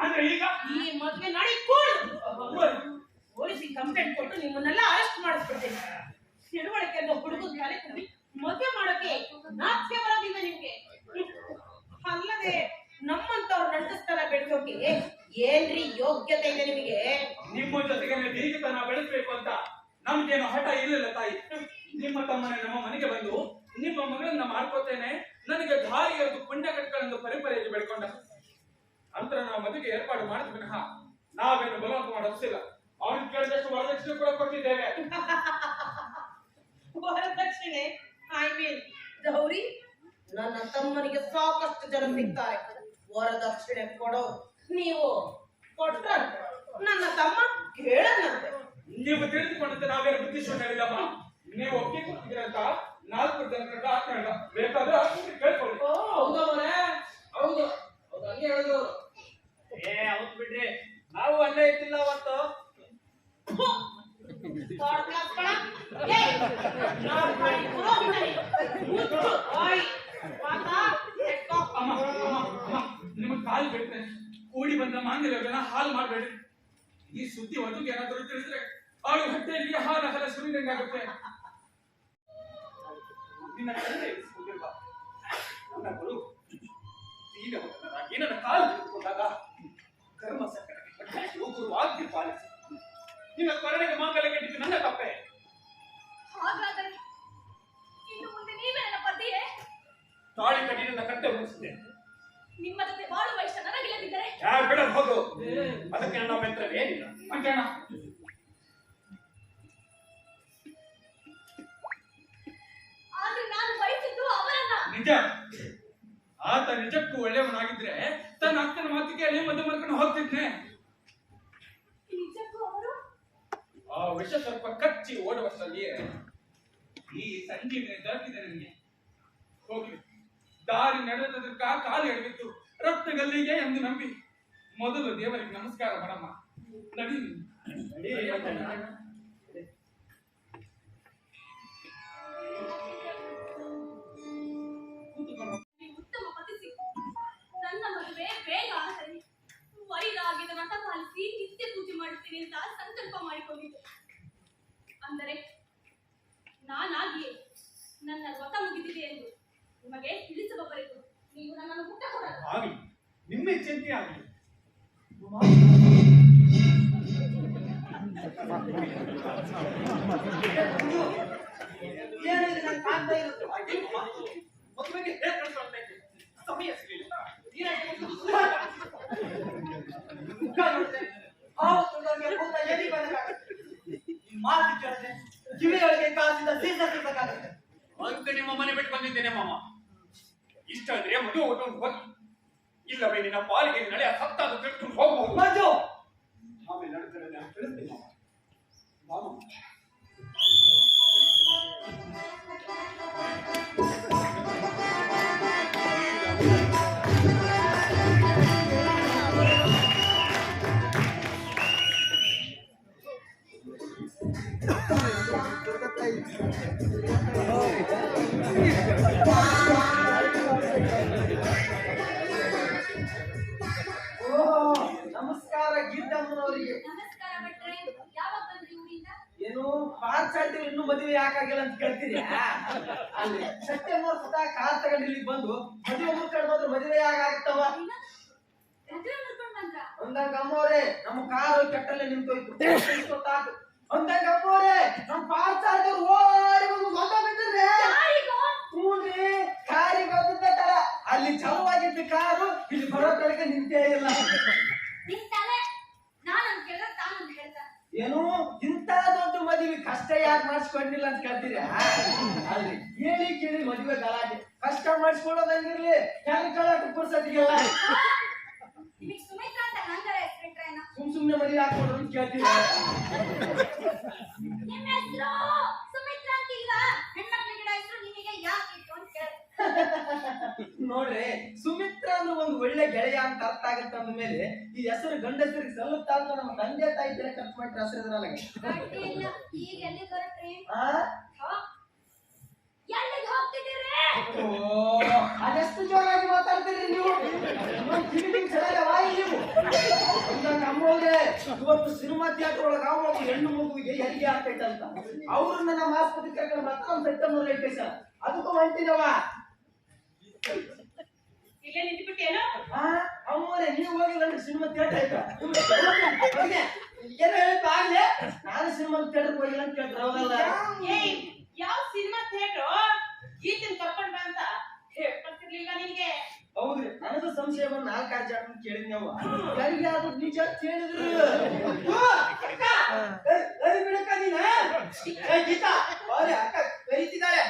ಅಂದ್ರೆ ಈಗ ಈ ಮದುವೆ ನಡಿ ಪೊಲೀಸಿಗೆ ಕಂಪ್ಲೇಂಟ್ ಕೊಟ್ಟು ನಿಮ್ಮನ್ನೆಲ್ಲ ಅರೆಸ್ಟ್ ಮಾಡಿಸ್ಬಿಡ್ತೀನಿ. ತಿಳುವಳಿಕೆ ಅನ್ನೋ ಹುಡುಗನ ತಲೆ ತುಂಬಿ ಮದುವೆ ಮಾಡೋಕೆ ನಾಚಿಕೆ ಬರೋದಿಲ್ಲ ನಿಮ್ಗೆ. ಅಲ್ಲದೆ ನಮ್ಮಂತವ್ರು ನಟಿಸ್ತಾರ ಬೆಳೆಸೋಕೆ ಏನ್ರಿ ಯೋಗ್ಯತೆ ಇದೆ ನಿಮಗೆ? ನಿಮ್ಮ ಜೊತೆಗೆ ಬೀಗತನ ಬೆಳೆಸ್ಬೇಕು ಅಂತ ನಮ್ಗೇನು ಹಠ ಇರಲಿಲ್ಲ ತಾಯಿ. ನಿಮ್ಮ ತಮ್ಮನೆ ನಮ್ಮ ಮನೆಗೆ ಬಂದು ನಿಮ್ಮ ಮಗಳನ್ನ ಮಾಡ್ಕೋತೇನೆ, ನನಗೆ ದಾರಿ ಎರೆದು ಪುಣ್ಯ ಕಟ್ಗಳನ್ನು ಪರಿಪರಿಯಾಗಿ ಬೆಳ್ಕೊಂಡ ನಂತರ ನಾವು ಮದುವೆಗೆ ಏರ್ಪಾಡು ಮಾಡಿದ ವಿನಃ ನಾವೇನು ಬಲವಂತ ಮಾಡೋದಿಲ್ಲ. ಅವನು ಕೇಳಿದಷ್ಟು ವರದಕ್ಷಿಣೆ ಕೂಡ ಕೊಟ್ಟಿದ್ದೇವೆ. ವರದಕ್ಷಿಣೆ ಐ ಮೀನ್ ಗೌರಿ, ನನ್ನ ತಮ್ಮನಿಗೆ ಸಾಕಷ್ಟು ಜನ ಸಿಗ್ತಾರೆ ವರದಕ್ಷಿಣೆ ಕೊಡೋ. ನೀವು ಕೊಟ್ರ ನನ್ನ ತಮ್ಮ ಕೇಳನ್ನಂತೆ. ನೀವು ತಿಳಿದುಕೊಂಡಂತೆ ನಾವೇನು ಬುದ್ಧಿಶೂನ್ಯ ಹೇಳಿಲ್ಲಮ್ಮ. ನೀವು ಒಪ್ಪಿಗೆ ಕೊಟ್ಟಿದ್ದೀರ ಅಂತ 4 ಜನರ ಆತ್ಮ ಬೇಕಾದ್ರೆ ಕೇಳ್ಕೊಳ್ಳಿ. ಹೌದವರೇ? ಹೌದು ಹೌದು, ಹಂಗೆ ಹೇಳಿದ್ರು. ಹೌದು ಬಿಡ್ರಿ, ನಾವು ಅಲ್ಲೇ ಇದ್ದಿಲ್ಲ ಅವತ್ತು. ಥರ್ಡ್ ಕ್ಲಾಸ್ ಕಣ ಏಯ್ ನಾನ್ ಮಾಡಿ ಪುರೋಹಿತನೇ ಮುಚ್ಚು ಓಯ್ ಮಾತಾ ಎಕ್ಕೋ ಅಮ್ಮ ನಿಮಗೆ ಕಾಲು ಬಿಡ್ತೇನೆ. ಕೂಡಿ ಬಂದ ಮಾಂಗಲ್ಯಗಳನ್ನ ಹಾಳು ಮಾಡಬೇಡಿ. ಈ ಸುದ್ದಿ ವಧುಗೆ ಏನಾದರೂ ತಿಳಿದ್ರೆ ಅವಳು ಹೊಟ್ಟೆಯಲ್ಲಿ ಹಾಲ ಹಲ ಸುರಿದಂಗಾಗುತ್ತೆ. ನಿನ್ನ ಕಣ್ಣೆ ಇರಿಸಿಕೊಂಡಿರುವ ನನ್ನ ಗುರು ಈಗ ನನ್ನ ಕಾಲು ಹಿಡಿದುಕೊಂಡಾಗ ಕರ್ಮ ಸಂಕಟಕ್ಕೆ ಗುರು ಆಜ್ಞೆ ಪಾಲಿಸಿ ನಿನ್ನ ಕೊರಡೆಗೆ ಮಾಂಗಲ್ಯ ಕಟ್ಟಿದ್ದು ನನ್ನ ತಪ್ಪೆ. ಹಾಗಾದರೆ ಇನ್ನು ಮುಂದೆ ನೀವೇ ನನ್ನ ಪತಿಯೇ? ತಾಳಿ ಕಟ್ಟಿ ನನ್ನ ಕಟ್ಟೆ ಮುಗಿಸಿದೆ. ನಿಮ್ಮ ಜೊತೆ ಬಾಳುವ ಇಷ್ಟ ನನಗಿಲ್ಲದಿದ್ದರೆ ಯಾರು ಬಿಡ ಹೋಗು. ಅದಕ್ಕೆ ನನ್ನ ಬೆಂತ್ರ ಏನಿಲ್ಲ ಮಂಜಣ್ಣ. ಆದ್ರೆ ನಾನು ಬಯಸಿದ್ದು ಅವರನ್ನ. ನಿಜ, ಆತ ನಿಜಕ್ಕೂ ಒಳ್ಳೆಯವನಾಗಿದ್ರೆ ತನ್ನ ಅಕ್ಕನ ಮಾತಿಗೆ ಅಲ್ಲೇ ಮದುವೆ ಮಾಡ್ಕೊಂಡು ಹೋಗ್ತಿದ್ನೆ. ನಿಜಕ್ಕೂ ಅವರು ಆ ವಿಷ ಸ್ವಲ್ಪ ಕಚ್ಚಿ ಓಡುವಷ್ಟಲ್ಲಿಯೇ ಈ ಸಂಜೀವಿನಿ ದೊರಕಿದೆ ನನಗೆ. ಹೋಗ್ಲಿ, ದಾರಿ ನಡೆದದಕ್ಕ ಕಾಲು ಎಡವಿತ್ತು ರಕ್ತ ಗಲ್ಲಿಗೆ ಎಂದು ನಂಬಿ ಮೊದಲು ದೇವರಿಗೆ ನಮಸ್ಕಾರ ಮಾಡಮ್ಮ. ನಡಿ ಉತ್ತಮ ಪತಿ ಸಿಕ್ಕು. ನನ್ನ ಮದುವೆ ಬೇಗ ಆಗಲಿ. ವೈರಾಗ್ಯದ ವ್ರತ ಪಾಲಿಸಿ ನಿತ್ಯ ಪೂಜೆ ಮಾಡುತ್ತೇನೆ ಅಂತ ಸಂಕಲ್ಪ ಮಾಡಿಕೊಂಡಿದ್ದೆ. ಅಂದರೆ ನಾನಾಗಿಯೇ ನನ್ನ ವ್ರತ ಮುಗಿದಿದೆ ಎಂದು ನಿಮಗೆ ತಿಳಿಸಬಾರದು. ನೀವು ನನ್ನನ್ನು ಪುಟ್ಟ ಕೊಡಲು ಆಗಲಿ, ನಿಮ್ಮ ಚಿಂತೆ ಆಗಲಿ. ಏನಿದೆ ನಾನು ಕಾಣ್ತಾ ಇರುತ್ತೆ. ಮದುವೆಗೆ ಹೇಗೆ ಕಳಿಸ್ಕೊಳ್ತಾ ಇದ್ದೆ? ಸಮಯ ಸಿಗಲಿಲ್ಲ. ಮುಖ ನೋಡಿದೆ ಆವತ್ತು ನನಗೆ ಭೂತ ಎಲ್ಲಿ ಬಂದಾಗುತ್ತೆ. ಈ ಮಾತು ಕೇಳಿದೆ ಕಿವಿಯೊಳಗೆ ಕಾಸಿದ ಸೀಸ ಸಿಗಬೇಕಾಗುತ್ತೆ. ಅಂತ ನಿಮ್ಮ ಮನೆ ಬಿಟ್ಟು ಬಂದಿದ್ದೇನೆ ಮಾಮ. ಇಷ್ಟ ಅಂದ್ರೆ ಮದುವೆ ಹೊಟ್ಟುಕೊಂಡು ಹೋಗಿ, ಇಲ್ಲವೇ ನಿನ್ನ ಪಾಲಿಗೆ ನಡೆ ಸತ್ತಾದ ತಿಳ್ಕೊಂಡು ಹೋಗಬಹುದು. ಮಂಜು ಆಮೇಲೆ ನಡ್ತಾರೆ ನಾನು ತಿಳಿಸ್ತೀನಿ ಮಾಮ. ಮಾಮ ನಮಸ್ಕಾರ ಗೀತಮ್ಮನವರಿಗೆ. ನಮಸ್ಕಾರ ಭಟ್ರೆ. ಯಾವಾಗ ಬಂದ್ರಿ ಊರಿಂದ? ಏನು ಪಾರ್ಚಾಲ್ಟಿ ಇನ್ನೂ ಮದುವೆ ಯಾಕಾಗಿಲ್ಲ ಅಂತ ಕೇಳ್ತೀರಿ? ಅಲ್ಲಿ ಸೆಪ್ಟೆಂಬರ್ ಸುತ್ತ ಕಾರ್ ತಗೊಂಡು ಇಲ್ಲಿಗೆ ಬಂದು ಮದುವೆ ಮುಗ್ಕೊಂಡು ಬಂದ್ರೆ ಮದುವೆ ಯಾಕಾಗ್ತವ? ಮದುವೆ ಮುಗ್ಕೊಂಡು ಬಂದ್ರಾ? ಅಂದಂಗ ಅಮ್ಮವ್ರೆ ನಮ್ಮ ಕಾರು ಕೆಟ್ಟಲ್ಲೇ ನಿಂತೋಯ್ತು. ಇಷ್ಟೊತ್ತಾತು. ಅಂದಂಗ ಅಮ್ಮವ್ರೆ ನಮ್ಮ ಪಾರ್ಚಾಲ್ಟಿ ಓಡಿ ಬಂದು ಮಾತಾಡ್ಬಿಟ್ಟಿದ್ರೆ ಯಾರಿಗೋ? ಹ್ಞೂನ್ರಿ, ಕಾರಿಗೆ ಬಂದಿದ್ದಾರ. ಅಲ್ಲಿ ಚಲವಾಗಿದ್ದ ಕಾರು ಇಲ್ಲಿ ಬರೋ ಕಡೆಗೆ ನಿಂತೇ ಇಲ್ಲ. ನಿನ್ ತಲೆ. ನಾನೊಂದು ಕೇಳಿದ್ರೆ ತಾನೊಂದು ಹೇಳ್ತಾ. ಏನು ಇಂತ ದೊಡ್ಡ ಮದುವೆ ಕಷ್ಟ ಯಾಕೆ ಮಾಡಿಸ್ಕೊಂಡಿಲ್ಲ ಅಂತ ಕೇಳ್ತೀರಾ? ಅಲ್ಲಿ ಹೇಳಿ ಕೇಳಿ ಮದುವೆ ಗಲಾಟೆ ಕಷ್ಟ ಮಾಡಿಸ್ಕೊಳ್ಳೋದಂಗಿರ್ಲಿ ಕಲಾಟಕ್ಕೆ ಪುರ್ಸತಿಗೆಲ್ಲ ನಿಮಗೆ ಸುಮಿತ್ರಾ ಅಂತ ನಂತರ ಹೆಸರಿಟ್ರೇನ? ಸುಮ್ನೆ ಮದುವೆ ಹಾಕೊಡ್ರು ಅಂತ ಕೇಳ್ತೀರಾ? ನಿಮ್ಮ ಹೆಸರು ಸುಮಿತ್ರಾ ಅಂತಿಲ್ವಾ? ಹೆಣ್ಮಕ್ಳಿಗಿಡ ಹೆಸರು ನಿಮಗೆ ಯಾಕೆ ಇತ್ತು ಅಂತ ಕೇಳ. ನೋಡ್ರಿ, ಸುಮಿತ್ರಾ ಅಂದ್ರೆ ಒಂದು ಒಳ್ಳೆ ಗೆಳೆಯ ಅಂತ ಅರ್ಥ ಆಗತ್ತೆ ಅಂದ ಮೇಲೆ ಈ ಹೆಸರು ಗಂಡಸರಿಗೆ ಸಲ್ಲುತ್ತಾ ಅಂತ ನಮ್ಮ ತಂದೆ ತಾಯಿ ತರ ಖರ್ಚು ಮಾಡಿ ಹೆಸರು ನನಗೆ. ಅಡ್ಡಿ ಇಲ್ಲ. ಈಗ ಎಲ್ಲಿಗೆ ಹೊರಟ್ರಿ? ಆ ಎಲ್ಲಿಗೆ ಹೋಗ್ತಿದ್ದೀರಿ? ಅದೆಷ್ಟು ಜೋರಾಗಿ ಮಾತಾಡ್ತೀರಿ ನೀವು? ಚೆನ್ನಾಗಿ ವಾಯಿ ನೀವು. ನಮ್ಮವ್ರೆ ಇವತ್ತು ಸಿನಿಮಾ ಥಿಯೇಟರ್ ಒಳಗ ಒಬ್ಬ ಹೆಣ್ಣು ಮಗುವಿಗೆ ಹೆರಿಗೆ ಆಗ್ತೈತಂತ ಅವ್ರನ್ನ ನಮ್ಮ ಆಸ್ಪತ್ರೆ ಕರ್ಕೊಂಡು ಬರ್ತಾ ಒಂದು ಸೆಪ್ಟೆಂಬರ್ 8 ಸರ್ ಅದಕ್ಕೂ ಹೊಂಟಿದವ. ಇಲ್ಲೇ ನಿಂತ್ಬಿಟ್ಟೇನೋ? ಅಮ್ಮವ್ರೆ ನೀವು ಹೋಗಿಲ್ಲ ಸಿನಿಮಾ ಥಿಯೇಟರ್ ಆಯ್ತಾ? ಏನೋ ಹೇಳಿದ್ದು ಆಗ್ಲೇ ನಾನು ಸಿನಿಮಾ ಥಿಯೇಟರ್ ಹೋಗಿಲ್ಲ ಅಂತ ಕೇಳ್ತಾರೆ. ಹೌದಲ್ಲ? ಏಯ್ ಯಾವ ಸಿನಿಮಾ ಥಿಯೇಟರ್ ಗೀತನ್ ಕರ್ಕೊಂಡ್ ಬಂತ ಹೇಳ್ಕೊಳ್ತಿರ್ಲಿಲ್ಲ ನಿನ್ಗೆ? ಹೌದ್ರಿ, ನನಗೂ ಸಂಶಯ ಬಂದು 4-5 ಜನ ಕೇಳಿದ್ನಿ. ಅವ ಯಾರಿಗಾದ್ರೂ ನಿಜ ಕೇಳಿದ್ರು ಬಿಡಕ್ಕ ನೀನ ಗೀತಾ ಅವ್ರೆ ಅಕ್ಕ ಕರೀತಿದ್ದಾರೆ.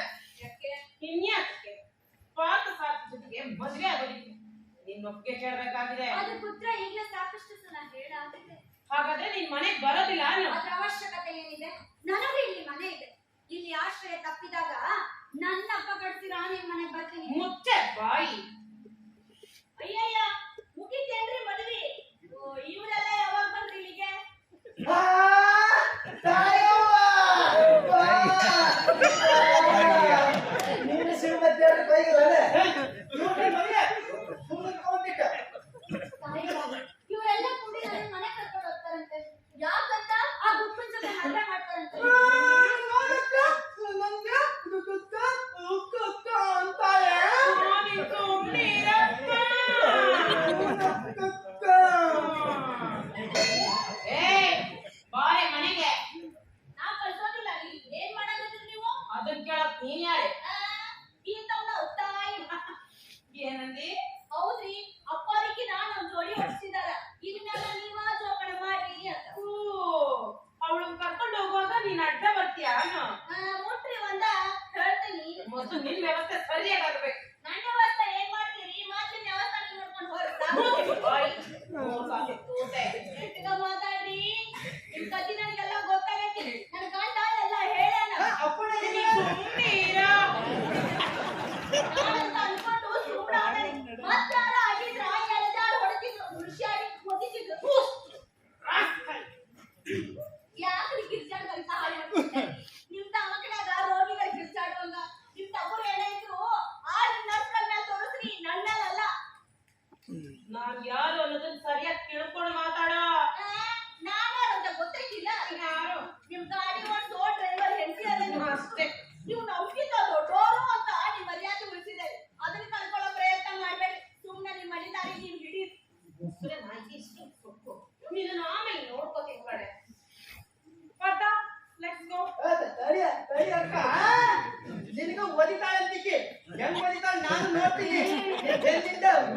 ಇನ್ಯಾಕೆ ಪಾತ ಸಾಕು ಜೊತೆಗೆ ಮದುವೆ ಆಗೋದಿಕ್ಕೆ ನಿನ್ ಒಪ್ಪಿಗೆ ಕೇಳಬೇಕಾಗಿದೆ. ಅದು ಪುತ್ರ ಈಗಲೇ ಸಾಕಷ್ಟು ಸಲ ಹೇಳಾಗಿದೆ. ಹಾಗಾದ್ರೆ ನಿನ್ ಮನೆಗ್ ಬರೋದಿಲ್ಲ ಅನ್ನೋ ಅದ್ರ ಅವಶ್ಯಕತೆ ಏನಿದೆ? ನನಗೆ ಇಲ್ಲಿ ಮನೆ ಇದೆ. ಇಲ್ಲಿ ಆಶ್ರಯ ತಪ್ಪಿದಾಗ ನನ್ನ ಅಪ್ಪಗಡ್ತೀರಾ ನಿಮ್ ಮನೆಗೆ ಬರ್ತೀನಿ. ಮುಚ್ಚೆ ಬಾಯಿ. ಅಯ್ಯಯ್ಯ ಮುಗಿತೇನ್ರಿ ಮದುವೆ? ಇವರೆಲ್ಲ ಯಾವಾಗ ಬಂದ್ರಿ ಇಲ್ಲಿಗೆ? ತಾಯವ್ವ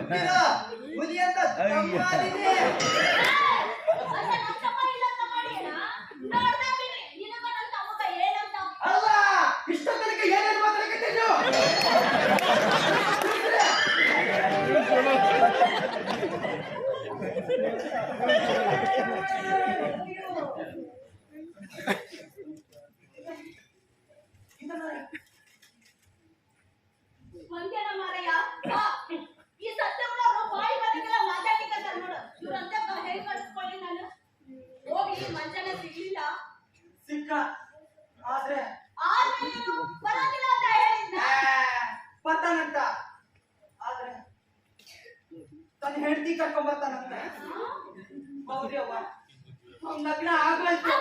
ಹುಟ್ಟಿದ ಹುಲಿ ಅಂತ ತಮ್ಮಾದಿನಿ. ಅಲ್ಲ ನಮ್ಮ ತಮ್ಮ ಇಲ್ಲ ತಮ್ಮ ಅಣ್ಣ ನೋಡ್ದ ಬಿಡ್ರಿ ನಿನಗ ನನ್ನ ತಮ್ಮಗ ಏನಂತ ಅಲ್ಲ ಇಷ್ಟ ತನಕ ಏನೇನು ಮಾತಾಡಕತ್ತೀರಿ ಮಂಗ್ಯನ ಮಾರಯ್ಯ ಬಾ. ಈ ಸತ್ಯಮ್ಮನವರು ಬಾಯಿ ಬರಕ್ಕೆಲ್ಲ ಮಾತಾಡ್ಲಿಕ್ಕಂತಾರ ನೋಡು ಇವ್ರಂತ ಹೇಗೆ ಕಳಿಸ್ಕೊಳ್ಳಿ ನಾನು ಹೋಗಿ ಮಂಜನ ಸಿಗ್ಲಿಲ್ಲ ಸಿಕ್ಕ ಆದ್ರೆ ಆದ್ಮೇಲೆ ಬರೋದಿಲ್ಲ ಅಂತ ಹೇಳಿದ್ನ ಬರ್ತಾನಂತ ಆದ್ರೆ ತನ್ನ ಹೆಂಡತಿ ಕರ್ಕೊಂಡ್ ಬರ್ತಾನಂತ ಹೌದ್ರಿ ಅವ್ವ ಅವ್ನ ಲಗ್ನ ಆಗೋಯ್ತು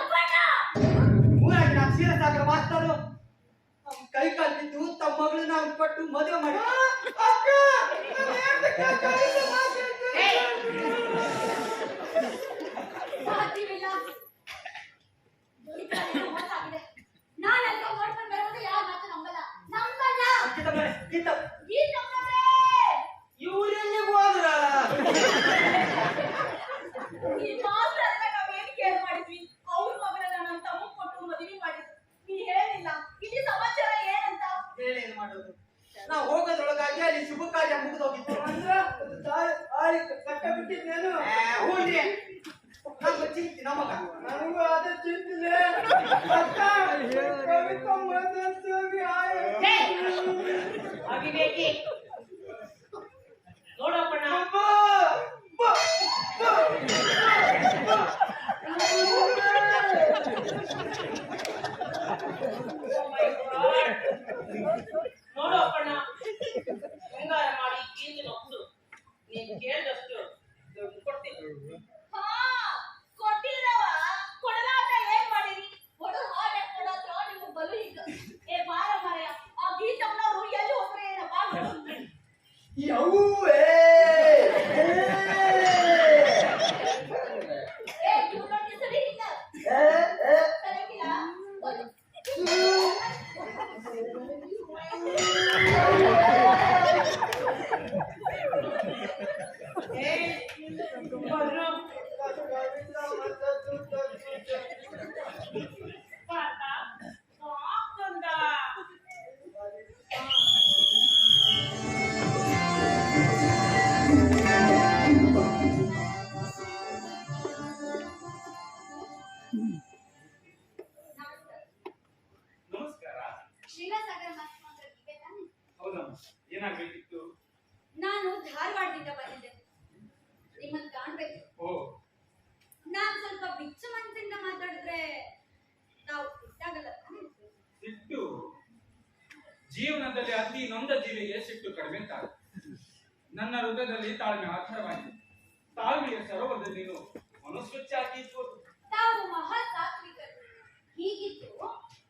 ಊರಾಗ ನಾವು ಸೀರಸಾಗರ ಮಾಸ್ತರು ಅವ್ನ ಕೈ ಕಾಲು ಬಿದ್ದು ತಮ್ಮ ಮಗಳನ್ನ ಅವ್ನು ಕೊಟ್ಟು ಮದುವೆ ಮಾಡಿ ಸಾಧ್ಯವಿಲ್ಲ ಈ ಕಡೆ ಮೋಸ ಆಗಿದೆ ನಾನೆಲ್ಲ ನೋಡ್ಕೊಂಡು ಬರೋದು ಯಾರು ಮಾತು ನಂಬಲ್ಲ ಈ ತಮ್ಮನೇ ಇವ್ರೆಲ್ಲಿ ಹೋದ್ರ ಈ ಮಾತ್ರಲ್ಲ ನಾವೇನು ಕೇಳಿ ಮಾಡಿದ್ವಿ ಅವ್ರ ಮಗನ ನನ್ನ ತಮ್ಮ ಕೊಟ್ಟು ಮದುವೆ ಮಾಡಿದ್ರು ನೀ ಹೇಳಿಲ್ಲ ಇಲ್ಲಿ ಸಮಾಚಾರ ಏನಂತ ಹೇಳೇನು ಮಾಡೋದು ನಾವು ಹೋಗೋದ್ರೊಳಗಾಗಿ ಅಲ್ಲಿ ಶುಭ ಕಾರ್ಯ ಮುಗಿದೋಗಿತ್ತು ಅಂದ್ರೆ ಆಳಿ ಕಟ್ಟ ಬಿಟ್ಟಿದ್ದೇನು ಹೂನ್ರಿ ನಮ್ಮ ಚಿಂತೆ ನಮಗ ನನಗೂ ಅದೇ ಚಿಂತಿದೆ ಅಕ್ಕ ಕವಿತಾ ಮದುವೆ ಅವಿವೇಕಿ ನೋಡಪ್ಪಣ್ಣ ನೋಡು ಅಪ್ಪಣ್ಣ ಶೃಂಗಾರ ಮಾಡಿ ಕೀರ್ತಿನ ಒಪ್ಸು ನೀನು ಕೇಳಿದಷ್ಟು ದುಡ್ಡು ಕೊಡ್ತೀನಿ ಹಾ ಕೊಟ್ಟಿರವ ಕೊಡಲಾಟ ಏನ್ ಮಾಡಿರಿ ಒಡು ಹಾಡೆ ಕೊಡತ್ರ ನೀವು ಬಲು ಈಗ ಏ ಬಾರ ಮಾರಯ್ಯ ಆ ಗೀತಮ್ಮನವರು ಎಲ್ಲಿ ಹೋಗ್ರೆ ಏನಪ್ಪ ಯವ್ವೇ ಏ ಇವ್ರೊಟ್ಟಿಗೆ ಸರಿ ಇಲ್ಲ ಸರಿಗಿಲ್ಲ ಬಲು ನಮಸ್ಕಾರ. ಶ್ರೀರಾಸಾಗರ ಮಾತಾಡ್ತಿದ್ದೆ ತಾನೆ ಹೌದಮ್ಮ, ಏನಾಗ್ಬೇಕಿತ್ತು? ನಾನು ಧಾರವಾಡದಿಂದ ಬಂದಿದ್ದೆ ನಿಮ್ಮನ್ನ ಕಾಣ್ಬೇಕು ಓ, ನಾನ್ ಸ್ವಲ್ಪ ಬಿಚ್ಚು ಮನಸ್ಸಿಂದ ಮಾತಾಡಿದ್ರೆ ನಾವು ಇಷ್ಟಾಗಲ್ಲ ತಾನೆ ಸಿಟ್ಟು ಜೀವನದಲ್ಲಿ ಅತಿ ನೊಂದ ಜೀವಿಗೆ ಸಿಟ್ಟು ಕಡಿಮೆ ತಾಳು. ನನ್ನ ಹೃದಯದಲ್ಲಿ ತಾಳ್ಮೆ ಆಧಾರವಾಗಿದೆ. ತಾಳ್ಮೆಯ ಸರೋವರದಲ್ಲಿ ನೀನು ಮನಸ್ಸುಚ್ಚ ಹಾಕಿತ್ತು. ತಾವು ಮಹಾ ಸಾತ್ವಿಕರು ಹೀಗಿದ್ದು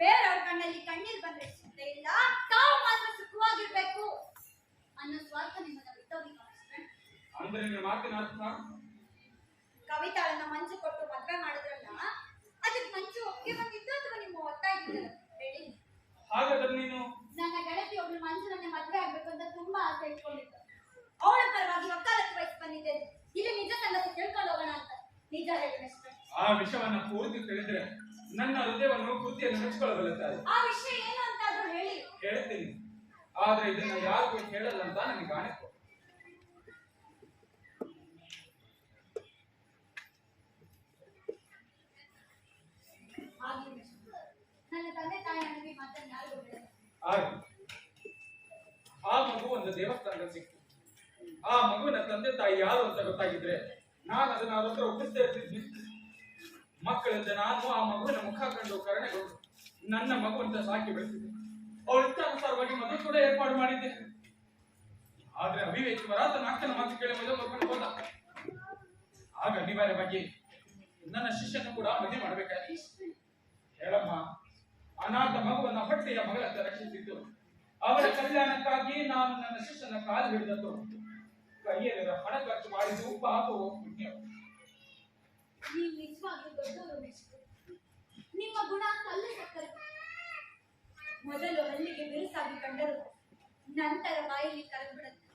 ಬೇರೆಯವ್ರ ಕಣ್ಣಲ್ಲಿ ಕಣ್ಣೀರ್ ಬಂದ್ರೆ ಚಿಂತೆ ಇಲ್ಲ ತಾವು ಮಾತ್ರ ಸುಖವಾಗಿರ್ಬೇಕು ಅನ್ನೋ ಸ್ವಾರ್ಥ ನಿಮ್ಮನ್ನ ಬಿಟ್ಟೋಗಿ ಅಂದ್ರೆ ನಿನ್ನ ಮಾತಿನ ಅರ್ಥ? ಕವಿತಾಳನ್ನ ಮಂಚು ಕೊಟ್ಟು ಮದ್ವೆ ಮಾಡಿದ್ರಲ್ಲ ಅದಕ್ಕೆ ಮಂಚು ಒಪ್ಪಿಗೆ ಬಂದಿತ್ತು ಅಥವಾ ನಿಮ್ಮ ಒತ್ತಾಯ ಹೇಳಿ. ಹಾಗಾದ್ರೆ ನೀನು ನನ್ನ ಗೆಳತಿ ಒಬ್ಳು ಮಂಜುನನ್ನೇ ಮದ್ವೆ ಆಗ್ಬೇಕು ಅಂತ ತುಂಬಾ ಆಸೆ ಇಟ್ಕೊಂಡಿದ್ದ ಅವಳ ಪರವಾಗಿ ವಕಾಲತ್ತು ವಹಿಸಿ ಬಂದಿದ್ದೇನೆ ಇಲ್ಲಿ ನಿಜ ಸಂಗತಿ ತಿಳ್ಕೊಂಡು ಹೋಗೋಣ ಅಂತ. ನಿಜ ಹೇಳಿ ಆ ವಿಷಯವನ್ನ ಪೂರ್ತಿ ತಿಳಿದ್ರೆ ನನ್ನ ಹೃದಯವನ್ನು ಕೃತಿಯನ್ನು ಮೆಚ್ಚಿಕೊಳ್ಳಬಲ್ಲುತ್ತಾರೆ. ಆ ವಿಷಯ ಏನು ಅಂತಾದ್ರೂ ಹೇಳಿ. ಹೇಳ್ತೀನಿ, ಆದ್ರೆ ಇದನ್ನ ಯಾರಿಗೂ ಹೇಳಲ್ಲ ಅಂತ ನನಗೆ ಕಾಣಿತು. ನನ್ನ ತಂದೆ ತಾಯಿ ನನಗೆ ಮಾತನ್ನ ಯಾರಿಗೂ ಹೇಳಲ್ಲ. ಆ ಮಗು ಒಂದು ದೇವಸ್ಥಾನದ ಸಿಕ್ತು. ಆ ಮಗುವಿನ ತಂದೆ ತಾಯಿ ಯಾರು ಅಂತ ಗೊತ್ತಾಗಿದ್ರೆ ನಾನು ಅದನ್ನ ಅವ್ರ ಹತ್ರ ಒಪ್ಪಿಸ್ತಾ ಇರ್ತಿದ್ವಿ. ಮಕ್ಕಳಿಂದ ನಾನು ಆ ಮಗುವಿನ ಮುಖ ಕಂಡು ಕರುಣೆಗೊಂಡು ನನ್ನ ಮಗು ಅಂತ ಸಾಕಿ ಬೆಳೆಸಿದ್ದೆ. ಅವಳ ಇಷ್ಟಾನುಸಾರವಾಗಿ ಮದುವೆ ಕೂಡ ಏರ್ಪಾಡು ಮಾಡಿದ್ದೆ. ಆದ್ರೆ ಅವಿವೇಕಿ ವರಾತನ ಅಕ್ಕನ ಮಾತು ಕೇಳಿ ಮದುವೆ ಮಾಡ್ಕೊಂಡು ಹೋದ. ಆಗ ಅನಿವಾರ್ಯವಾಗಿ ನನ್ನ ಶಿಷ್ಯನ ಕೂಡ ಮದುವೆ ಮಾಡಬೇಕಾಗಿತ್ತು. ಹೇಳಮ್ಮ, ಅನಾಥ ಮಗುವನ್ನ ಹೊಟ್ಟೆಯ ಮಗಳಂತ ರಕ್ಷಿಸಿದ್ದು ಅವರ ಕಲ್ಯಾಣಕ್ಕಾಗಿ ನಾನು ನನ್ನ ಶಿಷ್ಯನ ಕಾಲು ಹಿಡಿದದ್ದು ಕೈಯಲ್ಲಿರೋ ಹಣ ಖರ್ಚು ಮಾಡಿದ್ದು ಪಾಪವೋ ಪುಣ್ಯ. ನೀವು ನಿಜವಾಗ್ಲೂ ದೊಡ್ಡವರು ಮೆಚ್ಚು. ನಿಮ್ಮ ಗುಣ ಕಲ್ಲು ಸಕ್ಕರೆ. ಮೊದಲು ಹಲ್ಲಿಗೆ ಬಿರುಸಾಗಿ ಕಂಡರು ನಂತರ ಬಾಯಲ್ಲಿ ಕರಗ್ಬಿಡುತ್ತೆ.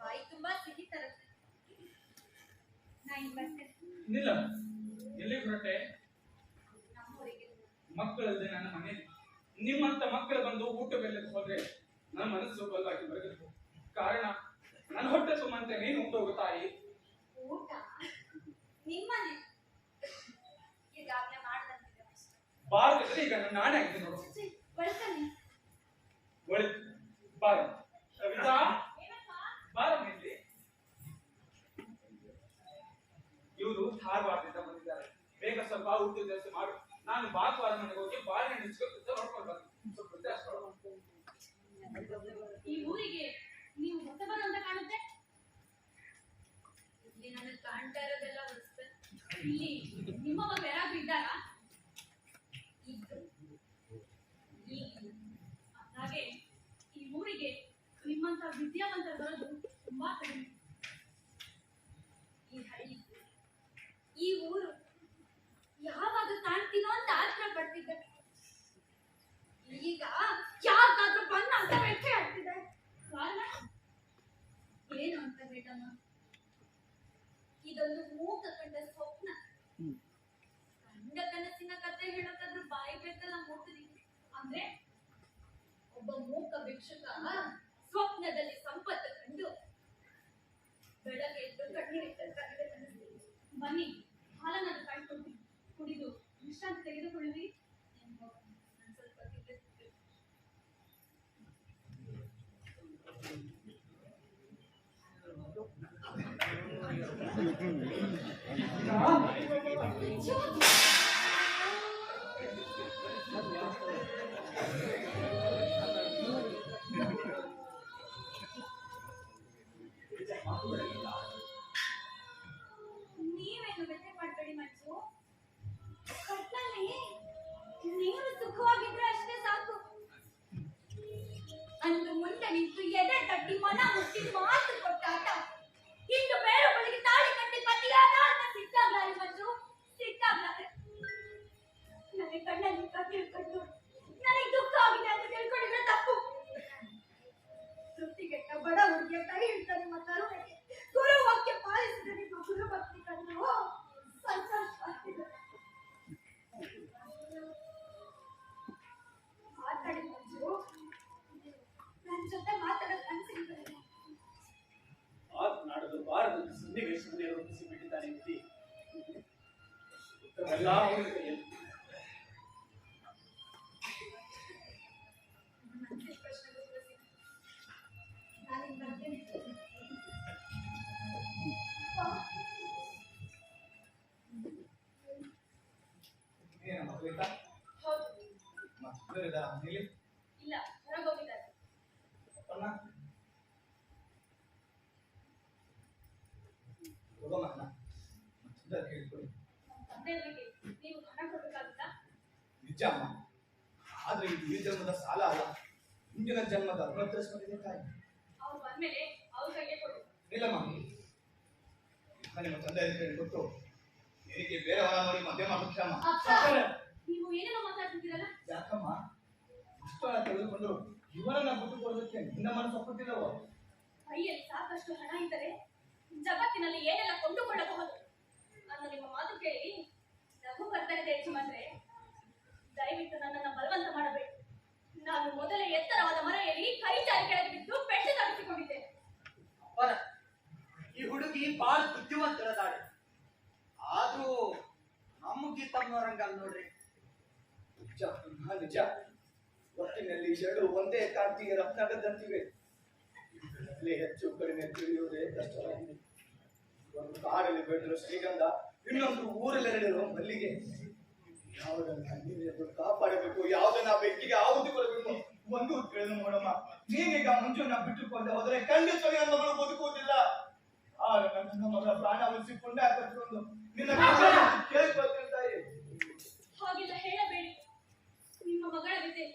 ಬಾಯಿ ತುಂಬಾ ಸಿಹಿ ತರುತ್ತೆ. ನಾ ಇನ್ ಬರ್ತೇನೆ. ನಿಲ್ಲ, ಎಲ್ಲಿ ಹೊರಟೆ? ನಮ್ಮೂರಿಗೆ. ಮಕ್ಕಳಲ್ಲದೆ ನನ್ನ ಮನೆ. ನಿಮ್ಮಂತ ಮಕ್ಕಳು ಬಂದು ಊಟವೆಲ್ಲದೆ ಹೋದ್ರೆ ನನ್ನ ಮನಸ್ಸು ಬಲ್ಲಾಗಿ ಬರಬೇಕು. ಕಾರಣ ನನ್ನ ಹೊಟ್ಟೆ ಸುಮ್ಮಂತೆ ನೀನು ಉಂಟೋಗು ತಾಯಿ. ಊಟ ನಿಮ್ಮನೆ ಈಗಾಗಲೇ ಮಾಡದಂತಿದೆ ಅಷ್ಟೇ. ಭಾರತದಲ್ಲಿ ಈಗ ನನ್ನ ನಾಣೆ ಆಗಿದೆ ನೋಡು. ಬರ್ತಾನೆ. ಒಳಿತು, ಬಾರ ಕವಿತಾ, ಬಾರ ಇಲ್ಲಿ. ಇವರು ಧಾರವಾಡದಿಂದ ಬಂದಿದ್ದಾರೆ. ಬೇಗ ಸ್ವಲ್ಪ ಊಟದ ವ್ಯವಸ್ಥೆ ಮಾಡು. ನಾನು ಭಾನುವಾರ ಮನೆಗೆ ಹೋಗಿ ಬಾಳೆಹಣ್ಣು ಇಸ್ಕೊಂಡು ನೋಡ್ಕೊಂಡು ಬರ್ತೀನಿ. ಸ್ವಲ್ಪ ವ್ಯತ್ಯಾಸ ಕೊಡು. ಈ ಊರಿಗೆ ನೀವು ಹೊಸಬರು ಅಂತ ಕಾಣುತ್ತೆ. ಇಲ್ಲಿ ನನಗೆ ಕಾಣ್ತಾ ಇರೋದೆಲ್ಲ ಹೊಸಬ. ಇಲ್ಲಿ ನಿಮ್ಮ ಮಗ ಯಾರಾದ್ರೂ ಇದ್ದಾರಾ? ಹಾಗೆ ಈ ಊರಿಗೆ ನಿಮ್ಮಂತ ವಿದ್ಯಾವಂತರು ಬರೋದು ತುಂಬಾ ಕಡಿಮೆ. ಈ ಹಳ್ಳಿ, ಈ ಊರು ಯಾವಾಗ ಕಾಣ್ತೀನೋ ಅಂತ ಆತರ ಪಡ್ತಿದ್ದೆ. ಈಗ ಯಾಕಾದ್ರೂ ಬಂದ ಅಂತ ವ್ಯಕ್ತಿ ಆಗ್ತಿದೆ. ಕಾರಣ ಏನು ಅಂತ ಬೇಡಮ್ಮ, ಇದೊಂದು ಮೂಕ ಕಂಡ ಸ್ವಪ್ನ. ಕಂಡ ಕನಸಿನ ಕತೆ ಹೇಳೋಕಾದ್ರೂ ಬಾಯಿ ಬೇಕಲ್ಲ ಮೂಕನಿಗೆ. ಅಂದ್ರೆ ಒಬ್ಬ ಮೂಕ ಭಿಕ್ಷುಕ ಸ್ವಪ್ನದಲ್ಲಿ ಸಂಪತ್ತು ಕಂಡು ಬೆಳಗ್ಗೆ ಎದ್ದು ಕಣ್ಣೀರಿಟ್ಟಂತಾಗಿದೆ ಕನಸು. ಬನ್ನಿ, ಹಾಲನ್ನು ಕಾಯ್ಕೊಂಡು ಕುಡಿದು ವಿಶ್ರಾಂತಿ ತೆಗೆದುಕೊಳ್ಳುವಿ. ನಾನು ಸ್ವಲ್ಪ ತಿಂದಿರ್ತೀನಿ. ನೀವೇನು ಬೆಟ್ಟೆ ಮಾಡ್ಬೇಡಿ ಮಂಜು. ಒಟ್ನಲ್ಲಿ ನೀವು ಸುಖವಾಗಿದ್ರೆ ಅಷ್ಟೇ ಸಾಕು. ಅಂದು ಮುಂದೆ ನಿಂತು ಎದೆ ತಟ್ಟಿ ಮನ ಮುಟ್ಟಿ ಮಾತು ಕೊಟ್ಟಾಟ ಇಂದು ಬೇರೊಬ್ಬಳಿಗೆ ತಾಳಿ ಕಟ್ಟಿ ಪತಿಯಾದ ಅಂತ ಸಿಟ್ಟಾಗ್ಲಾರೆ ಮಂಜು, ಸಿಟ್ಟಾಗ್ಲಾರೆ. ನನಗೆ ಕಣ್ಣಲ್ಲಿ ಕಣ್ಣೀರು ಕಂಡು ನನಗೆ ದುಃಖ ಆಗಿದೆ ಅಂತ ತಿಳ್ಕೊಂಡಿದ್ರೆ ತಪ್ಪು. ತೃಪ್ತಿಗೆಟ್ಟ ಬಡ ಹುಡುಗಿಯ ಕೈ ಹಿಡಿದ ನಿಮ್ಮ ಕರುಣೆಗೆ ಗುರು ವಾಕ್ಯ ಪಾಲಿಸಿದ ನಿಮ್ಮ ಗುರುಭಕ್ತಿ ಕಂಡು ಸಂತೋಷ ಆಗ್ತಿದೆ. ಮಾತಾಡಿ ಮಂಜು, ನನ್ನ ಜೊತೆ ಮಾತಾಡೋದು ಅನ್ಸಿಲ್ಲ. ಮಾತನಾಡಲು ಬಾರದಂತ ಸನ್ನಿವೇಶವನ್ನೇ ರೂಪಿಸಿ ಬಿಟ್ಟಿದ್ದಾನೆ ವಿಧಿ. ಎಲ್ಲ ಅವನ ಕೈಯಲ್ಲಿ. ಏನಮ್ಮ ಕವಿತಾ? ಮಕ್ಕಳಿದ್ದಾರಾ ಮನೇಲಿ? ಇಲ್ಲ, ಹೊರಗೋಗಿದ್ದಾರೆ. ಅಪ್ಪಣ್ಣ? ಹೋಗಮ್ಮ ಅಣ್ಣ. ಮತ್ತೊಂದು ಕೇಳ್ಕೊಳ್ಳಿ. ತಂದೆಯವರಿಗೆ ನೀವು ಹಣ ಕೊಡಬೇಕಾಗುತ್ತಾ? ನಿಜ ಅಮ್ಮ, ಆದ್ರೆ ಇದು ಈ ಜನ್ಮದ ಸಾಲ ಅಲ್ಲ, ಹಿಂದಿನ ಜನ್ಮದ ಋಣತೀರಿಸಿಕೊಂಡಿದೆ ತಾಯಿ. ಅವ್ರು ಬಂದ್ಮೇಲೆ ಅವ್ರ ಕೈಗೆ ಕೊಡು. ಇಲ್ಲಮ್ಮ, ನಿಮ್ಮ ತಂದೆ ಕೊಟ್ಟು ನಿನಗೆ ಬೇರೆ ಹೊರ ನೋಡಿ ಮದುವೆ ಮಾಡುತ್ತಮ್ಮ. ಅಪ್ಪ, ನೀವು ಏನೇನೋ ಮಾತಾಡ್ತಿದ್ದೀರಲ್ಲ. ಯಾಕಮ್ಮ ಇಷ್ಟೆಲ್ಲ ತೆಗೆದುಕೊಂಡು ಇವರನ್ನ ಬಿಟ್ಟು ಕೊಡೋದಕ್ಕೆ ನಿನ್ನ ಮನಸ್ಸು ಒಪ್ಪುತ್ತಿಲ್ಲವೋ? ಕೈಯಲ್ಲಿ ಸಾಕಷ್ಟು ಹಣ ಇದ್ದರೆ ಜಗತ್ತಿನಲ್ಲಿ ಏನೆಲ್ಲ ಕೊಂಡುಕೊಳ್ಳಬಹುದು ಅನ್ನೋ ನಿಮ್ಮ ಮಾತು ಕೇಳಿ ನಗು ಬರ್ತಾ ಇದೆ ಯಜಮಾನ್ರೆ. ದಯವಿಟ್ಟು ನನ್ನನ್ನು ಬಲವಂತ ಮಾಡಬೇಡಿ. ನಾನು ಮೊದಲೇ ಎತ್ತರವಾದ ಮರೆಯಲ್ಲಿ ಕೈ ಜಾರಿ ಕೆಳಗೆ ಬಿದ್ದು ಪೆಟ್ಟು ತರಿಸಿಕೊಂಡಿದ್ದೇನೆ. ಅಪ್ಪರ, ಈ ಹುಡುಗಿ ಬಾಳ ಬುದ್ಧಿವಂತರದಾಳೆ. ಆದ್ರೂ ನಮ್ಗೆ ತಮ್ಮವರಂಗಲ್ ನೋಡ್ರಿ. ನಿಜ ನಿಜ, ಒಟ್ಟಿನಲ್ಲಿ ಎರಡು ಒಂದೇ ಕಾಂತಿಗೆ ರತ್ನಗದಂತಿವೆ. ಇದರಲ್ಲಿ ಹೆಚ್ಚು ಕಡಿಮೆ ತಿಳಿಯುವುದೇ ಕಷ್ಟವಾಗಿದೆ. ಒಂದು ಕಾಡಲ್ಲಿ ಬೆಳೆದಿರೋ ಶ್ರೀಗಂಧ, ಇನ್ನೊಂದು ಊರಲ್ಲಿ ಹರಡಿರೋ ಮಲ್ಲಿಗೆ. ಯಾವುದನ್ನ ನೀವೆಂದು ಕಾಪಾಡಬೇಕು, ಯಾವುದನ್ನ ಬೆಕ್ಕಿಗೆ ಆಹುತಿ ಕೊಡಬೇಕು, ಒಂದು ತಿಳಿದು ನೋಡಮ್ಮ. ನೀನೀಗ ಮುಂಚೂನ ಬಿಟ್ಟುಕೊಂಡೆ ಹೋದರೆ ಖಂಡಿತವಾಗಿ ನನ್ನ ಮಗಳು ಬದುಕುವುದಿಲ್ಲ. ಆಗ ನನ್ನ ಮಗಳ ಪ್ರಾಣ ಉಳಿಸಿಕೊಂಡೆ ಹಾಕಿಕೊಂಡು ನಿನ್ನ ಕೇಳಿಕೊಳ್ತೀನಿ ತಾಯಿ. ಹಾಗೆಲ್ಲ ಹೇಳಬೇಡಿ. ನಿಮ್ಮ ಮಗಳ ವಿದೆ,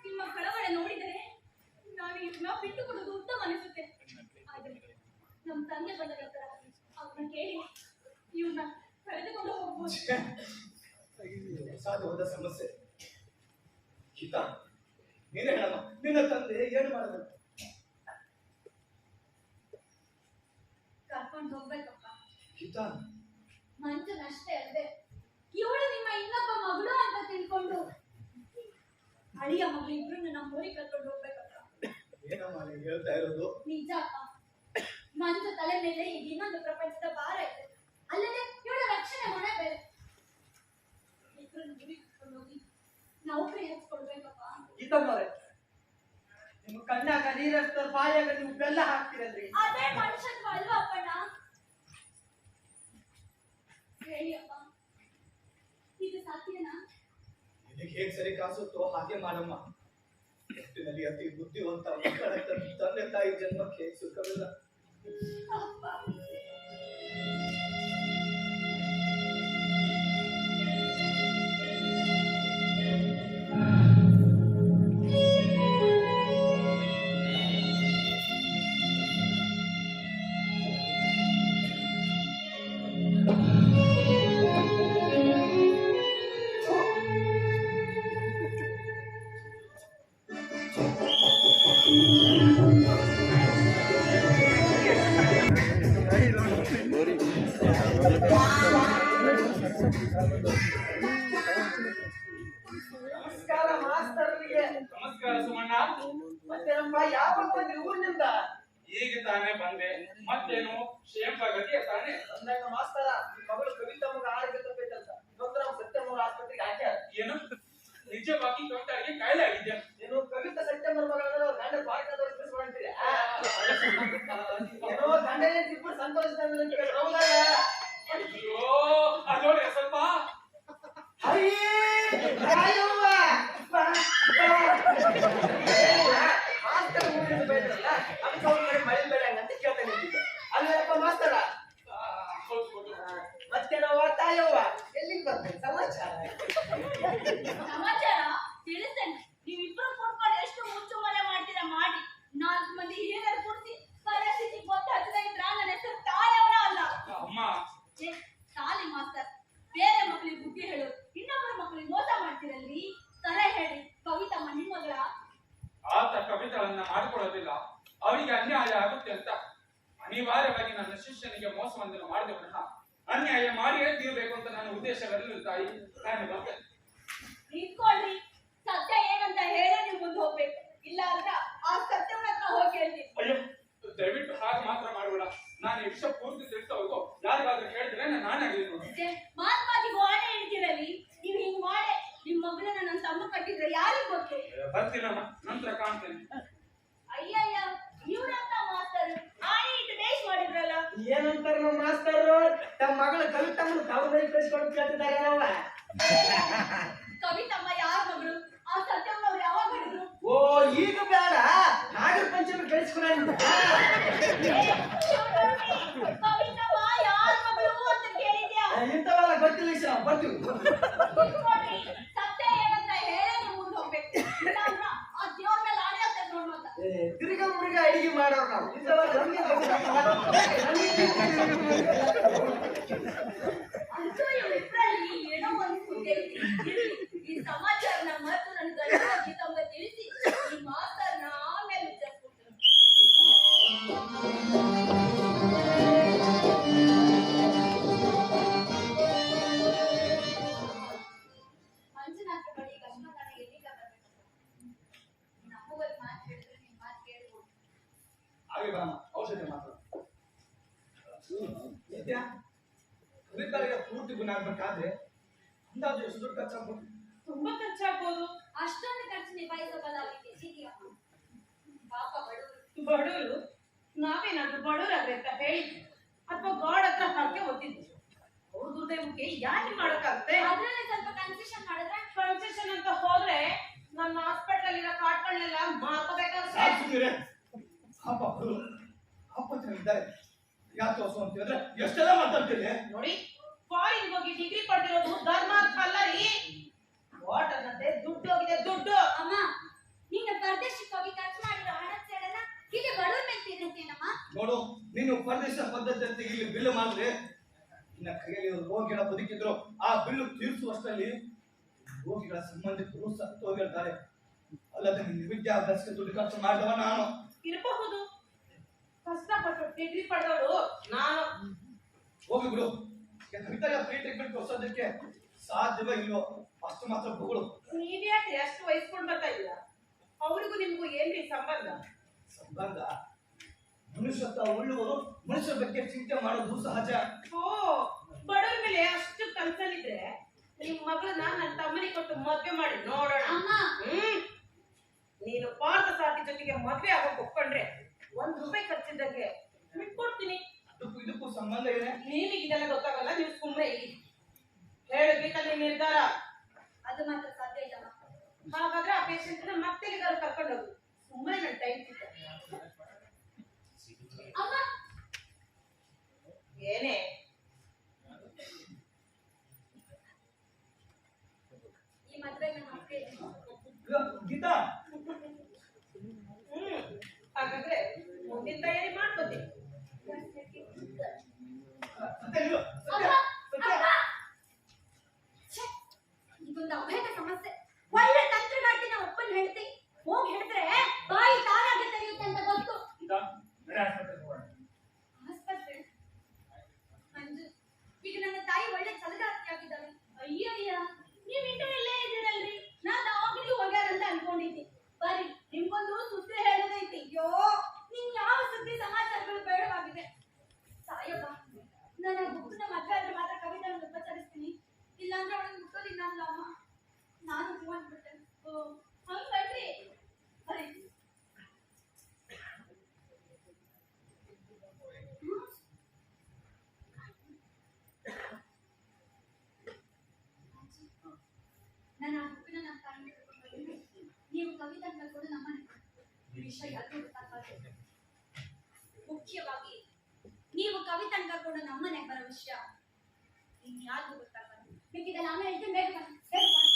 ನಿಮ್ಮ ಕಳವಳ ನೋಡಿದರೆ ನಾನು ಇವ್ರನ್ನ ಬಿಟ್ಟು ಕೊಡೋದು ಉತ್ತಮ ಅನಿಸುತ್ತೆ. ಆದರೆ ನಮ್ಮ ತಂದೆ ಬಂದ ನಂತರ ಅವ್ರನ್ನ ಕೇಳಿ ಇವ್ರನ್ನ ಕರೆದುಕೊಂಡು ಹೋಗ್ಬೋದು. ಸಾಧ್ಯವಾದ ಸಮಸ್ಯೆ ಗೀತಾ, ನೀನೇ ಹೇಳಮ್ಮ, ನಿನ್ನ ತಂದೆ ಏನು ಮಾಡಬೇಕು? ಕರ್ಕೊಂಡು ಹೋಗ್ಬೇಕಪ್ಪ. ಗೀತಾ, ಮಂಜನಷ್ಟೇ ಅಲ್ಲದೆ ಇವಳು ನಿಮ್ಮ ಇನ್ನೊಬ್ಬ ಮಗಳು ಅಂತ ತಿಳ್ಕೊಂಡು ಅಳಿಯ ಮಗಳು ಇಬ್ರು ನಮ್ಮ ಊರಿಗೆ ಕರ್ಕೊಂಡು ಹೋಗ್ಬೇಕಪ್ಪ. ಏನಮ್ಮ ನೀನ್ ಹೇಳ್ತಾ ಇರೋದು? ನಿಜ ಅಪ್ಪ. ಮಂಜು ತಲೆ ಮೇಲೆ ಈಗ ಇನ್ನೊಂದು ಪ್ರಪಂಚದ ಭಾರ ಇದೆ. ಅಲ್ಲದೆ ಇವಳ ರಕ್ಷಣೆ ಹೊಣೆ ಬೇರೆ. ಇಬ್ರನ್ನ ಊರಿಗೆ ಕರ್ಕೊಂಡು ಹೋಗಿ ನೌಕರಿ ಹಚ್ಕೊಳ್ಬೇಕಪ್ಪ. ಗೀತಮ್ಮರೇ, ನಿಮ್ಮ ಕಣ್ಣಾಗ ನೀರಷ್ಟ ಬಾಯಾಗ ನೀವು ಬೆಲ್ಲ ಹಾಕ್ತಿರಲ್ರಿ. ಅದೇ ಮನುಷ್ಯತ್ವ ಅಲ್ವಾ ಅಪ್ಪಣ್ಣ? ಹೇಳಿ ಅಪ್ಪ, ಇದು ಸಾಧ್ಯನಾ? ನಿನಗೆ ಹೇಗೆ ಸರಿ ಕಾಸುತ್ತೋ ಹಾಗೆ ಮಾಡಮ್ಮ. ಒಟ್ಟಿನಲ್ಲಿ ಅತಿ ಬುದ್ಧಿವಂತ ಮಕ್ಕಳ ತಂದೆ ತಾಯಿ ಜನ್ಮಕ್ಕೆ ಸುಖವಿಲ್ಲ. ಅಪ್ಪ, ನಮಸ್ಕಾರ ಮಾಸ್ತರ್ರಿಗೆ. ನಮಸ್ಕಾರ ಸುಮಣ್ಣ. ಮತ್ತೇನಮ್ಮ, ಯಾವಾಗ ಬಂದ್ರಿ ಊರಿನಿಂದ? ಈಗ ತಾನೇ ಬಂದೆ. ಮತ್ತೇನು ಕ್ಷೇಮಗತಿಯ ತಾನೇ? ಅಂದಾಗ ಮಾಸ್ತರ, ನಿಮ್ಮ ಮಗಳು ಕವಿತಮ್ಮಗ ಆರೋಗ್ಯ ತಪ್ಪೈತಂತ ಇನ್ನೊಂದ್ರ ಸತ್ಯಮ್ಮಗ ಆಸ್ಪತ್ರೆಗೆ ಹಾಕ್ಯಾರ. ಏನು ನಿಜವಾಗಿ ಕವಿತಾಳಿಗೆ ಕಾಯಿಲೆ ಆಗಿದ್ಯಾ? ಏನು ಕವಿತ ಸತ್ಯಮ್ಮನ ಮಗಳ ಗಂಡ ಬಾಡಿನದವ್ರು ತಿಳಿಸ್ಕೊಂಡ್ರಿ? ಏನೋ ಗಂಡ ಇಬ್ಬರು ಸಂತೋಷದಿಂದ ಕೇಳಿದ್ರು, ಹೌದಲ್ಲ? ಅಯ್ಯೋ ಅದೋಡೆ ಸ್ವಲ್ಪ ಅಯ್ಯವ್ವ, ಮಾಸ್ತರ ಊರಿಂದ ಬೇಡ್ರಲ್ಲ, ಅದಕ್ಕೆ ಅವ್ರ ಕಡೆ ಮಳೆ ಬೇಡ ಅಂತ ಕೇಳ್ತಾ ನಿಂತಿದ್ದೆ. ಅಲ್ಲಪ್ಪ ಮಾಸ್ತರ, ಹೌದು. ಮತ್ತೇನವ್ವ ತಾಯವ್ವ, ಎಲ್ಲಿಗೆ ಬರ್ತೇನೆ ಸಮಾಚಾರ? ಸಮಾಚಾರ ತಿಳಿಸ್ತೇನೆ. ನೀವಿಬ್ರು ಕೂತ್ಕೊಂಡು ಎಷ್ಟು ಮುಚ್ಚುಮರೆ ಮಾಡ್ತೀರಾ ಮಾಡಿ. 4 ಮಂದಿ ಹಿರಿಯರು ಕೂಡಿಸಿ ಪರಿಸ್ಥಿತಿ ಗೊತ್ತಾಗ್ತದೆ ಇದ್ರ ನನ್ನ ಹೆಸರು ತಾಯವ್ವ ಅಲ್ಲ. ಅಮ್ಮ, ಏ, ತಾಲಿ ಮಾಸ್ತರ್, ಬೇರೆ ಮಕ್ಕಳಿಗೆ ಬುದ್ಧಿ ಹೇಳು, ಇನ್ನೊಬ್ಬರ ಮಕ್ಕಳಿಗೆ ಮೋಸ ಮಾಡ್ತಿರಲ್ರಿ. ಸಲಹೆ ಹೇಳಿ. ಕವಿತಮ್ಮ ನಿಮ್ಮಗಳ? ಆತ ಕವಿತಳನ್ನ ಮಾಡಿಕೊಳ್ಳೋದಿಲ್ಲ, ಅವರಿಗೆ ಅನ್ಯಾಯ ಆಗುತ್ತೆ ಅಂತ ಅನಿವಾರ್ಯವಾಗಿ ನನ್ನ ಶಿಷ್ಯನಿಗೆ ಮೋಸವನ್ನು ಮಾಡಿದೆ ವಿನಃ ಅನ್ಯಾಯ ಮಾಡಿಯೇ ತೀರಬೇಕು ಅಂತ ನನ್ನ ಉದ್ದೇಶವಿರಲಿಲ್ಲ ತಾಯಿ. ನಾನು ಬಂದೆ. ನಿಂತ್ಕೊಳ್ರಿ. ಸತ್ಯ ಏನಂತ ಹೇಳೇ ನೀವು ಮುಂದೆ ಹೋಗ್ಬೇಕು. ಇಲ್ಲ ಅಂದ್ರೆ ಆ ಸತ್ಯವನ್ನ ಹತ್ರ ಹೋಗಿ ಹೇಳ್ತೀನಿ. ಅಯ್ಯೋ, ದಯವಿಟ್ಟು ಹಾಗೆ ಮಾತ್ರ ಮಾಡಬೇಡ. ನಾನು ಈ ವಿಷಯ ಪೂರ್ತಿ ತಿಳಿಸೋದು ಯಾರಿಗಾದ್ರೂ ಹೇಳಿದ್ರೆ ನಾನೇ ಆಗಲಿ ನೋಡು. ಮಾತ್ಮಾತಿಗೆ ಆಣೆ ಹಿಡಿದಿರಲಿ. ನೀವು ಹಿಂಗ್ ಮಾಡಿ ನಿಮ್ ಮಗಳನ್ನ ನನ್ನ ತಮ್ಮ ಕಟ್ಟಿದ್ರೆ ಯಾರಿಗ್ ಗೊತ್ತು? ಬರ್ತೀನಮ್ಮ, ನಂತರ ಕಾಣ್ತೇನೆ. ಅಯ್ಯಯ್ಯ, ಇವ್ರಂತ ಮಾಸ್ತರ್ ಆಣೆ ಇಟ್ಟು ಬೇಸ್ ಮಾಡಿದ್ರಲ್ಲ. ಏನಂತಾರ ನಮ್ಮ ಮಾಸ್ತರು? ತಮ್ಮ ಮಗಳ ಕವಿತಮ್ಮನ ತವ್ರ ಬೈ ಕಳಿಸ್ಕೊಂಡು ಕೇಳ್ತಿದ್ದಾರೆ ಅವ್ವ. ಕವಿತಮ್ಮ ಯಾರ ಮಗಳು? ಆ ಸತ್ಯವ್ನವ್ರು ಯಾವಾಗ ಹೇಳಿದ್ರು? ಓ, ಈಗ ಬೇಡ, ನಾಗರ ಪಂಚಮಿ ಕಳಿಸ್ಕೊಂಡು ಕವಿತಮ್ಮ ಯಾರ ಮಗಳು ಅಂತ ಕೇಳಿದ್ಯಾ? ಇಂಥವೆಲ್ಲ ಗೊತ್ತಿಲ್ಲ ಸರ್, ಬರ್ತೀವಿ. ನಿಂತ್ಕೊಳ್ರಿ. ಸತ್ಯ ಏನಂತ ಹೇಳೇ ನೀವು ಮುಂದೆ ಹೋಗ್ಬೇಕು. ಇಲ್ಲ ಅಂದ್ರ ಆ ದೇವ್ರ ಮೇಲೆ ಆಣೆ ಆಗ್ತದೆ ನೋಡ್ಮತ್ತ. ತಿರ್ಗ ಮುರುಗ ಅಡಿಗೆ ಮಾಡೋರು ನಾವು. ಇಂಥವೆಲ್ಲ ನಮ್ಗೆ ಅಂತೂ ಇವ್ರಿಬ್ರಲ್ಲಿ ಏನೋ ಒಂದು ಸುದ್ದಿ ಐತಿ. ಈ ಸಮಾಚಾರನ ಮತ್ತು ನನ್ನ ಗಂಡ ಗೀತಮ್ಗೆ ತಿಳಿಸಿ ಈ ಮಾತನ್ನ ಆಮೇಲೆ ವಿಚಾರಿಸ್ಕೊಡ್ತೀನಿ. ಮಂಜುನಾಥ ಬಳಿ ಗಂಗಮ್ಮನ ಎಲ್ಲಿಗ ಬರ್ಬೇಕು? ನಮ್ಮೂರಲ್ಲಿ ಮಾತು ಹೇಳಿದ್ರೆ ನಿಮ್ ಮಾತು ಕೇಳ್ಬೋದು. ಹಾಗೆ ಬರಮ್ಮ, ಔಷಧಿ ಮಾತ್ರ. ಕವಿತಳಿಗೆ ಪೂರ್ತಿ ಗುಣ ಆಗ್ಬೇಕಾದ್ರೆ ಅಂದಾಜು ಎಷ್ಟು ದುಡ್ಡು ಖರ್ಚಾಗ್ಬೋದು? ತುಂಬಾ ಖರ್ಚಾಗ್ಬೋದು. ಅಷ್ಟೊಂದು ಖರ್ಚು ನಿಭಾಯಿಸೋ ಬದಲಾಗಿ ಇದೆಯಪ್ಪ. ಪಾಪ ಬಡವರು. ಬಡವರು ನಾವೇನಾದ್ರೂ ಬಡವರಾದ್ರೆ ಅಂತ ಹೇಳಿ ಅಥವಾ ಗಾಡ್ ಹತ್ರ ಹಾಕಿ ಓದಿದ್ವಿ. ಅವ್ರ ದುರ್ದೈವಕ್ಕೆ ಯಾಕೆ ಮಾಡಕ್ಕಾಗುತ್ತೆ? ಅದ್ರಲ್ಲಿ ಸ್ವಲ್ಪ ಕನ್ಸೆಷನ್ ಮಾಡಿದ್ರೆ ಕನ್ಸೆಷನ್ ಅಂತ ಹೋದ್ರೆ ನಮ್ಮ ಹಾಸ್ಪಿಟಲ್ ಇರೋ ಕಾರ್ಡ್ಗಳನ್ನೆಲ್ಲ ಮಾರ್ಕೋಬೇಕಾಗುತ್ತೆ. ಪಾಪ ಇದ್ದಾರೆ, ಯಾಕೆ ತೋರ್ಸು ಅಂತ ಹೇಳಿದ್ರೆ ಎಷ್ಟೆಲ್ಲ ಮಾತಾಡ್ತೀನಿ ನೋಡಿ, ಫಾರಿನ್ ಹೋಗಿ ಡಿಗ್ರಿ ಪಡೆದಿರೋದು ಧರ್ಮಾರ್ಥ ಅಲ್ಲ ರೀ. ವಾಟ್ ಅನ್ನತ್ತೆ ದುಡ್ಡು ಹೋಗಿದೆ, ದುಡ್ಡು. ಅಮ್ಮ, ನೀನು ಪರದೇಶಕ್ಕೆ ಹೋಗಿ ಖರ್ಚು ಮಾಡಿರೋ ಹಣ ಸೇರಲ್ಲ ಹೀಗೆ ಬಡವ್ರ ಮೇಲೆ ತೀರುತ್ತೇನಮ್ಮ? ನೋಡು, ನೀನು ಪರದೇಶ ಪದ್ಧತಿ ಅಂತ ಇಲ್ಲಿ ಬಿಲ್ ಮಾಡಿದ್ರೆ ಇನ್ನ ಕೈಯಲ್ಲಿ ರೋಗಿಗಳ ಬದುಕಿದ್ರು ಆ ಬಿಲ್ಲು ತೀರಿಸುವಷ್ಟರಲ್ಲಿ ರೋಗಿಗಳ ಸಂಬಂಧಿಕರು ಸತ್ತು ಹೋಗಿರ್ತಾರೆ. ಅಲ್ಲದೆ ನಿನ್ನ ವಿದ್ಯಾಭ್ಯಾಸಕ್ಕೆ ದುಡ್ಡು ಖರ್ಚು ಮಾಡಿದವ ನಾನು. ಇರಬಹುದು, ಕಷ್ಟಪಟ್ಟು ಡಿಗ್ರಿ ಪಡೆದವಳು ನಾನು. ಹೋಗಿ ಬಿಡು. ಕವಿತಾಗ ಫ್ರೀ ಟ್ರೀಟ್ಮೆಂಟ್ ಕೊಡ್ಸೋದಕ್ಕೆ ಸಾಧ್ಯವೇ ಇಲ್ವೋ ಅಷ್ಟು ಮಾತ್ರ ಬಗಳು. ನೀವ್ಯಾಕೆ ಅಷ್ಟು ವಹಿಸ್ಕೊಂಡು ಬರ್ತಾ ಇದ್ದೀರಾ? ಅವರಿಗೂ ನಿಮ್ಗೂ ಏನ್ರಿ ಸಂಬಂಧ? ಸಂಬಂಧ ಮನುಷ್ಯತ್ವ ಉಳ್ಳುವರು ಮನುಷ್ಯರ ಬಗ್ಗೆ ಚಿಂತೆ ಮಾಡೋದು ಸಹಜ. ಓ, ಬಡವ್ರ ಮೇಲೆ ಅಷ್ಟು ಕನ್ಸಲ್ಲಿದ್ರೆ ನಿಮ್ ಮಗಳನ್ನ ನನ್ನ ತಮ್ಮನಿಗೆ ಕೊಟ್ಟು ಮದ್ವೆ ಮಾಡಿ ನೋಡೋಣ. ಅಮ್ಮ. ನೀನು ಪಾರ್ಥ ಸಾರಥಿ ಜೊತೆಗೆ ಮದ್ವೆ ಆಗೋಕ್ ಒಪ್ಕೊಂಡ್ರೆ ₹1 ಖರ್ಚಿದ್ದಂಗೆ ಬಿಟ್ಕೊಡ್ತೀನಿ. ಅದಕ್ಕೂ ಇದಕ್ಕೂ ಸಂಬಂಧ ಇದೆ. ನಿಮಗೆ ಇದೆಲ್ಲ ಗೊತ್ತಾಗಲ್ಲ, ನೀವು ಸುಮ್ಮನೆ ಇರಿ. ಹೇಳು ಗೀತಾ, ನಿನ್ ನಿರ್ಧಾರ. ಅದು ಮಾತ್ರ ಸಾಧ್ಯ ಇಲ್ಲ. ಹಾಗಾದ್ರೆ ಆ ಪೇಷಂಟ್ ಮತ್ತೆ ಎಲ್ಲಿಗಾದ್ರು ಕರ್ಕೊಂಡು ಹೋಗು. ಸುಮ್ಮನೆ ನನ್ನ ಟೈಮ್ ಸಿಕ್ಕ. ಅಮ್ಮ, ಏನೇ ಈ ಮದ್ವೆ ನನ್ನ ಅಕ್ಕ ಇದೆ. ಗೀತಾ ಹಾಗಾದ್ರೆ ಮುಂದಿನ ತಯಾರಿ ಮಾಡ್ಕೋತೀನಿ. ಸತ್ಯ ಇಲ್ವೋ? ಸತ್ಯ ಸತ್ಯ ಇದೊಂದು ಅಭೇದ ಸಮಸ್ಯೆ. ಒಳ್ಳೆ ತಂತ್ರಗಾರ್ತಿನ ಒಪ್ಪನ್ ಹೇಳ್ತಿ, ಹೋಗಿ ಹೇಳಿದ್ರೆ ಬಾಯಿ ತಾನಾಗೆ ತೆರೆಯುತ್ತೆ ಅಂತ ಗೊತ್ತು. ಆಸ್ಪತ್ರೆ ಮಂಜು, ಈಗ ನನ್ನ ತಾಯಿ ಒಳ್ಳೆ ಚಲಗಾರ್ತಿ ಆಗಿದ್ದಾಳೆ. ಅಯ್ಯಯ್ಯ, ನೀವ್ ಇನ್ನೂ ಇಲ್ಲೇ ಇದ್ದೀರಲ್ರಿ. ನಾನು ಆಗ್ಲೂ ಹೋಗ್ಯಾರಂತ ಅನ್ಕೊಂಡಿದ್ದೆ. ಬರ್ರಿ, ನಿಮ್ಗೊಂದು ಸುದ್ದಿ ಹೇಳೋದೈತಿ. ಅಯ್ಯೋ, ನಿಮ್ ಯಾವ ಸುದ್ದಿ ಸಮಾಚಾರಗಳು ಬೇಡವಾಗಿದೆ. ಸಾಯಪ್ಪ, ನನ್ನ ಬುಕ್ನ ಮದ್ವೆ ಆದ್ರೆ ಮಾತ್ರ ಕವಿತನ ಉಪಚರಿಸ್ತೀನಿ, ಇಲ್ಲಾಂದ್ರೆ ಅವಳನ್ನ ಮುಟ್ಟೋದಿಲ್ಲ ಅಲ್ಲ ಅಮ್ಮ. ನಾನು ಹೋಗ್ಬಿಟ್ಟೆ. ಓ, ಹಂಗಲ್ರಿ. ಬರೀ ನಾನು ಆ ಬುಕ್ನ ನನ್ನ ತಾಯಿಗೆ ಕೊಟ್ಟಿದ್ದೀನಿ. ನೀವು ಕವಿತನ ಕೂಡ ನಮ್ಮನೆ ವಿಷಯ ಯಾಕೆ ಗೊತ್ತಾಗ್ತದೆ. ಮುಖ್ಯವಾಗಿ ನೀವು ಕವಿತನ ಕರ್ಕೊಂಡು ನಮ್ಮನೆ ಬರೋ ವಿಷಯ ಇನ್ಯಾರಿಗೂ ಗೊತ್ತಾಗಲ್ಲ. ಬೇಕಿದ್ರೆ ನಾನು ಹೇಳ್ತೀನಿ, ಬೇಗ ಬನ್ನಿ, ಬೇಗ ಬನ್ನಿ.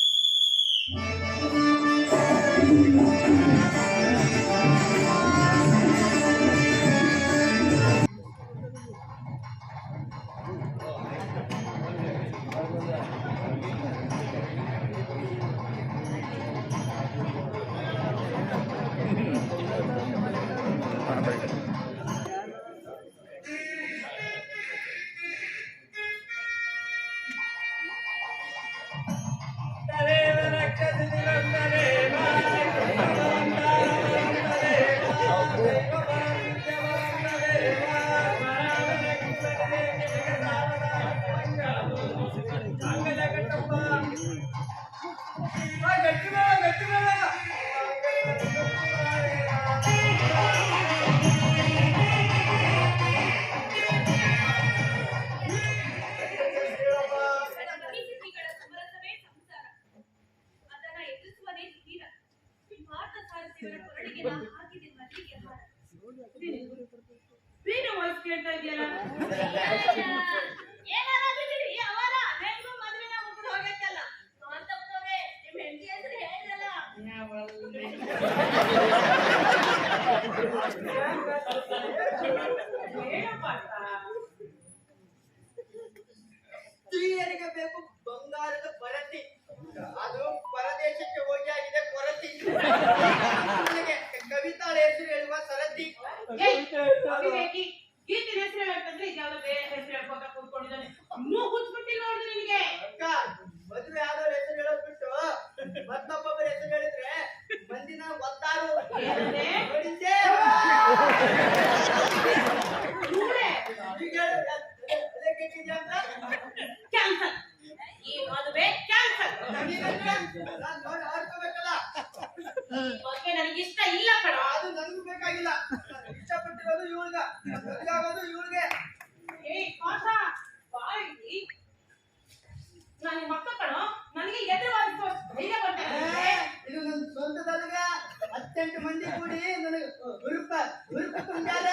ಕೇಳ್ತಾ ಇದೆಯಲ್ಲ, ಸ್ತ್ರೀಯರಿಗೆ ಬೇಕು ಬಂಗಾರದ ಭರತಿ, ಅದು ಪರದೇಶಕ್ಕೆ ಹೋಗಿ ಆಗಿದೆ ಕೊರತಿ. ಕವಿತಾಳ ಹೆಸರು ಹೇಳುವ ಸರತಿ. ಅವಿವೇಕಿ, ಗೀತಿನ ಹೆಸರು ಹೇಳ್ತಂದ್ರೆ ಇದ್ಯಾವ್ದೋ ಬೇರೆ ಹೆಸರು ಹೇಳ್ಕೊಂತ ಕೂತ್ಕೊಂಡಿದ್ದಾನೆ. ಇನ್ನೂ ಹುಚ್ಚಿಬಿಟ್ಟಿಲ್ಲ ನೋಡಿದ್ರೆ ನಿನಗೆ. ಅಕ್ಕ, ಮದುವೆ ಆದವ್ರ ಹೆಸರು ಹೇಳೋದ್ ಬಿಟ್ಟು ಮತ್ತೊಬ್ಬೊಬ್ಬರ ಹೆಸರು ಹೇಳಿದ್ರೆ ಮಂದಿನ ಒತ್ತಾರು ನೋಡಿದ್ದೆ. ಕ್ಯಾನ್ಸಲ್, ಈ ಮದುವೆ ಕ್ಯಾನ್ಸಲ್. ನೋಡಿ ಆಡ್ಕೋಬೇಕಲ್ಲ. ಈ ಬಗ್ಗೆ ನನಗೆ ಇಷ್ಟ ಇಲ್ಲ ಕಣ. ಅದು ನನಗೂ ಬೇಕಾಗಿಲ್ಲ. ಇಷ್ಟಪಟ್ಟಿರೋದು ಇವಳ್ಗ, ಮದುವೆ ಆಗೋದು ಇವಳಿಗೆ. ನಾನು ಮಕ್ಕ ಕಣೋ, ನನಗೆ ಎದುರುವಾದಿಸುವ ಧೈರ್ಯ ಬರ್ತದೆ. ಇದು ನನ್ನ ಸ್ವಂತದಲ್ಗ 18 ಮಂದಿ ಕೂಡಿ ನನಗೆ ಹುರುಪ ತುಂಬ್ಯಾರ.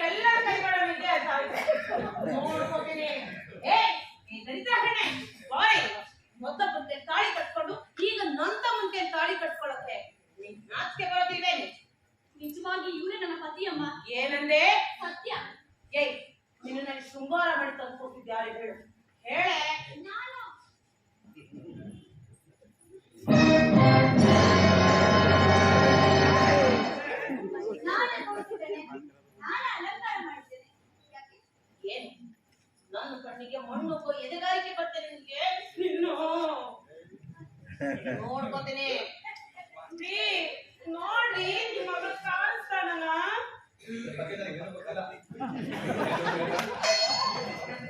ಎಲ್ಲ ಕೈ ಮಾಡೋ ವಿದ್ಯೆ ನೋಡ್ಕೋತೀನಿ. ದರಿದ್ರಹಣೆ ಬಾಯ್, ಮೊದ್ಲ ಮುಂದೆ ತಾಳಿ ಕಟ್ಕೊಂಡು ಈಗ ನೊಂದ ಮುಂದೆ ತಾಳಿ ಕಟ್ಕೊಳ್ಳೋಕೆ ನಾಚಿಕೆ ಬರೋದಿದೆ. ನಿಜವಾಗಿ ಇವರೇ ನನ್ನ ಪತಿಯಮ್ಮ. ಏನಂದೆ? ಸತ್ಯ. ನೀನು ನನಗೆ ಶೃಂಗಾರ ಮಾಡಿ ತಂದ್ಕೊಟ್ಟಿದ್ದೆ, ಯಾರು ಹೇಳು? ಹೇಳೆ. ನಾನು ಕಣ್ಣಿಗೆ ಮಣ್ಣು ಎದೆಗಾರಿಕೆ ಬರ್ತೇನೆ ನಿನ್ಗೆ ನಿನ್ನು ನೋಡ್ಕೋತೇನೆ ನೋಡ್ರಿ ನಿಮ್ಮ ಮಗ ಕಾಣಿಸ್ತಾನಲ್ಲ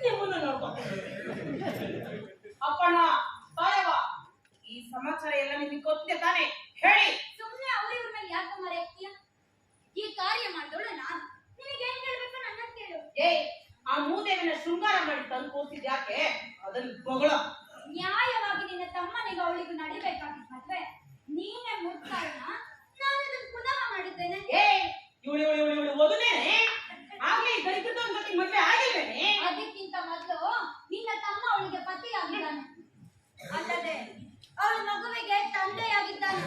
ನಿಮ್ಮನ್ನ ನೋಡ್ಕೋತೇನೆ ಅಪ್ಪಣ್ಣ ತಾಯವ ಈ ಸಮಾಚಾರ ಎಲ್ಲ ನಿಮಗೆ ಗೊತ್ತಿದೆ ತಾನೆ ಹೇಳಿ. ಸುಮ್ಮನೆ ಅವ್ರಿವ್ರ ಮೇಲೆ ಯಾಕೆ ಮರೆಯಕ್ತೀಯ? ಈ ಕಾರ್ಯ ಮಾಡಿದವಳು ನಾನು. ನಿನಗೆ ಏನ್ ಹೇಳ್ಬೇಕು ನನ್ನ ಕೇಳು. ಆ ಮೂದೇವಿನ ಶೃಂಗಾರ ಮಾಡಿ ತಂದು ಕೂತಿದ್ ಯಾಕೆ? ಅದನ್ನ ಬೊಗಳ. ನ್ಯಾಯವಾಗಿ ನಿನ್ನ ತಮ್ಮನಿಗೆ ಅವಳಿಗೂ ನಡಿಬೇಕಾಗಿತ್ತು ಮದ್ವೆ. ನೀನೇ ಮುಟ್ಕಾರಣ ನಾನು ಅದನ್ನ ಪುನಃ ಮಾಡಿದ್ದೇನೆ. ಇವಳು ಓದುನೇನೆ ಆಗ್ಲೇ ಗರಿಕದ ಒಂದ್ ಜೊತೆ ಮದ್ವೆ ಆಗಿಲ್ವೇನೆ? ಅದಕ್ಕಿಂತ ಮೊದಲು ನಿನ್ನ ತಮ್ಮ ಅವಳಿಗೆ ಪತಿಯಾಗಿದ್ದಾನೆ, ಅಲ್ಲದೆ ಅವಳ ಮಗುವಿಗೆ ತಂದೆಯಾಗಿದ್ದಾನೆ.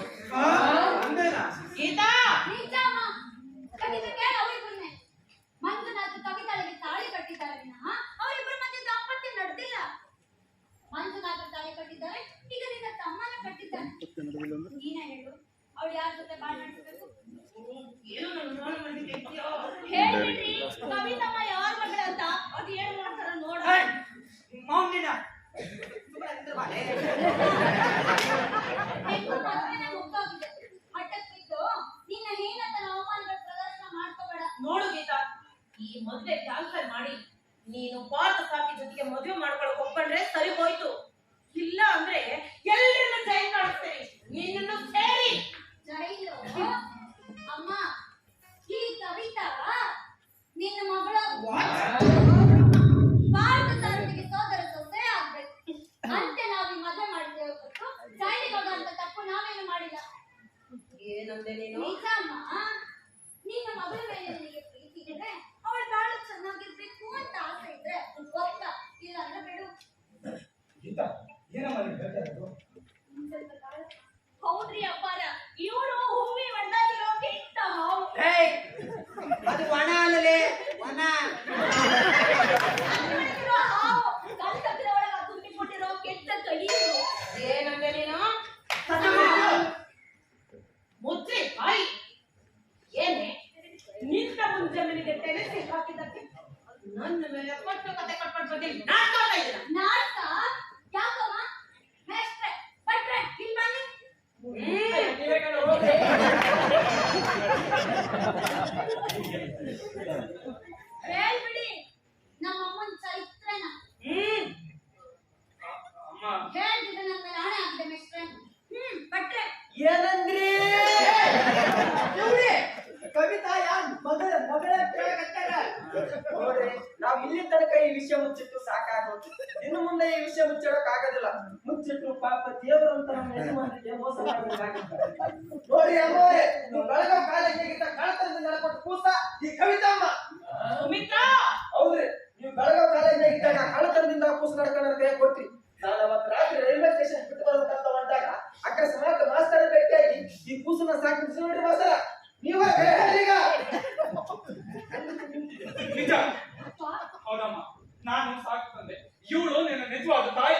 ಗೀತಾ ನಿಜಮ್ಮ, ಕವಿತೆ ಕೇಳ ಅವರಿಬ್ಬರನ್ನೇ. ಮಂಜುನಾಥ್ ಕವಿತಾಳಿಗೆ ತಾಳಿ ಕಟ್ಟಿದ್ದಾರೆ ವಿನಃ ಅವರಿಬ್ಬರ ಮಧ್ಯೆ ದಾಂಪತ್ಯ ನಡೆದಿಲ್ಲ. ಮಂಜುನಾಥ್ ತಾಳಿ ಕಟ್ಟಿದ್ದಾರೆ, ಈಗ ನಿನ್ನ ತಮ್ಮನ ಕಟ್ಟಿದ್ದಾನೆ. ನೀನೇ ಹೇಳು, ಅವಳು ಯಾರ ಜೊತೆ ಬಾಳ್ ನಡೆಸಬೇಕು? ಏನು ನನ್ನ ಮಾಡಿದ್ಯೋ ಹೇಳ್ಬಿಡ್ರಿ, ಕವಿತಮ್ಮ ಯಾರ ಮಗಳ ಅಂತ ಅದು ಏನ್ ಮಾಡ್ತಾರ ನೋಡ. ಮೌನಿನ ಮದುವೆನೇ ಮುಗ್ದೋಗಿದೆ. ಹಠಕ್ಕಿದ್ದು ನಿನ್ನ ಹೀನತನ ಅವಮಾನಗಳ ಪ್ರದರ್ಶನ ಮಾಡ್ಕೋಬೇಡ. ನೋಡು ಗೀತಾ, ಈ ಮದ್ವೆ ಕ್ಯಾನ್ಸಲ್ ಮಾಡಿ ನೀನು ಪಾರ್ಥ ಸಾಕಿ ಜೊತೆಗೆ ಮದುವೆ ಮಾಡ್ಕೊಳಕ್ ಒಪ್ಕೊಂಡ್ರೆ ಸರಿ ಹೋಯ್ತು. ಇಲ್ಲ ಅಂದ್ರೆ ಎಲ್ಲರನ್ನ ಜೈಲ್ ಕಾಣಿಸ್ತೇನೆ, ನಿನ್ನನ್ನು ಸೇರಿ. ಜೈಲು ಅಮ್ಮ, ಈ ಕವಿತಾ ನಿನ್ನ ಮಗಳ ಪಾರ್ಥ ಸಾರಥಿಗೆ ಸೋದರ ಸೊಸೆ ಆಗ್ಬೇಕು. ಅಂತೆ ನಾವು ಈ ಮದುವೆ ಮಾಡಿದ್ದೇವೆ ಹೊರತು ಜೈಲಿಗೆ ಹೋಗುವಂತ ತಪ್ಪು ನಾವೇನು ಮಾಡಿಲ್ಲ. ಏನಂದೆ ನೀನು? ನಿಜಮ್ಮ, ನಿನ್ನ ಮಗಳ ಮೇಲೆ ನಿನಗೆ ಪ್ರೀತಿ ಇದ್ರೆ ಅವಳು ಬಹಳ ಚೆನ್ನಾಗಿರ್ಬೇಕು ಅಂತ ಆಸೆ ಇದ್ರೆ ಒಪ್ಪ, ಇಲ್ಲ ಅಂದ್ರೆ ಬಿಡು. ಗೀತಾ ಏನಮ್ಮ ನೀನ್ ಹೇಳ್ತಾ ಇರೋದು? ಹೌದ್ರಿ ಅಪ್ಪಾರ, ಇವರು ಹೂವಿ ಒಣ್ಣಾಗಿರೋ ಕೆಟ್ಟ ಹಾವು. ಅದು ಒಣ ಅಲ್ಲಲೇ ಒಣ. ಒಣಗಿರೋ ಹಾವು, ಗಂಟಗಿರ ಒಳಗ ತುಂಬಿಕೊಂಡಿರೋ ಕೆಟ್ಟ ಕೈಯು. ಏನಂದೆ ನೀನು? ಮುಚ್ಚಿ ಬಾಯಿ. ಏನೇ ನಿಂತ ಮುಂಜಾನೆಗೆ ತೆರೆಸಿ ಹಾಕಿದ್ದಕ್ಕೆ ನನ್ನ ಮೇಲೆ ಕೊಟ್ಟು ಕತೆ ಕಟ್ಕೊಂಡು ಬಂದಿಲ್ಲ. ನಾಟ್ಕೊಳ್ತಾ ಇದ್ದೀರಾ? ನಾಟಕ ಯಾಕಮ್ಮ? ಮೇಷ್ಟ್ರೆ, ಭಟ್ರೆ, ಇಲ್ಲಿ ಬನ್ನಿ. ಹೇಳ್ಬಿಡಿ ನಮ್ಮ ಅಮ್ಮನ ಚರಿತ್ರೆನ. ಹೇಳ್ತಿದ್ರೆ ನನ್ನ ಮೇಲೆ ಹಣೆ ಆಗಿದೆ ಮೇಷ್ಟ್ರೆ. ಭಟ್ರೆ, ಏನಂದ್ರಿ? ಕವಿತಾ ಯಾರ್ ಮಗಳ ಕೇಳಕತ್ತಾರ ನೋಡ್ರಿ. ನಾವ್ ಇಲ್ಲಿ ತನಕ ಈ ವಿಷಯ ಮುಚ್ಚಿಟ್ಟು ಸಾಕಾಗೋದು. ಇನ್ನು ಮುಂದೆ ಈ ವಿಷಯ ಮುಚ್ಚಿಡಕ್ ಆಗೋದಿಲ್ಲ. ಮುಚ್ಚಿಟ್ಟು ಪಾಪ ದೇವರು ಅಂತ ನಮ್ಮ ಯಜಮಾನರಿಗೆ ಮೋಸ ಮಾಡಬೇಕಾಗಿತ್ತು. ನೋಡಿ ಅಮ್ಮೋರೆ, ನೀವು ಬೆಳಗಾವ್ ಕಾಲೇಜಿಗಿಂತ ಕಳತನದಿಂದ ನಡ್ಕೊಟ್ಟು ಕೂಸ ಈ ಕವಿತಮ್ಮ. ಸುಮಿತ್ರಾ, ಹೌದ್ರಿ, ನೀವು ಬೆಳಗಾವ್ ಕಾಲೇಜಿನಾಗಿದ್ದಾಗ ಕಳತನದಿಂದ ಕೂಸು ನಡ್ಕೊಂಡು ಕೈ ಕೊಟ್ರಿ. ನಾನು ಅವತ್ತು ರಾತ್ರಿ ರೈಲ್ವೆ ಸ್ಟೇಷನ್ ಬಿಟ್ಟು ಬರುತ್ತಂತ ಹೊಂಟಾಗ ಅಕಸ್ಮಾತ್ ಮಾಸ್ತರ್ ಭೇಟಿಯಾಗಿ ಈ ಕೂಸನ್ನ ಸಾಕಿ ನೋಡ್ರಿ ಮಾಸ್ತರ, ನೀವೇ ಈಗ ನಿಜ ಹೌದಮ್ಮ, ನಾನು ಸಾಕು ತಂದೆ. ಇವಳು ನಿನ್ನ ನಿಜವಾದ ತಾಯಿ.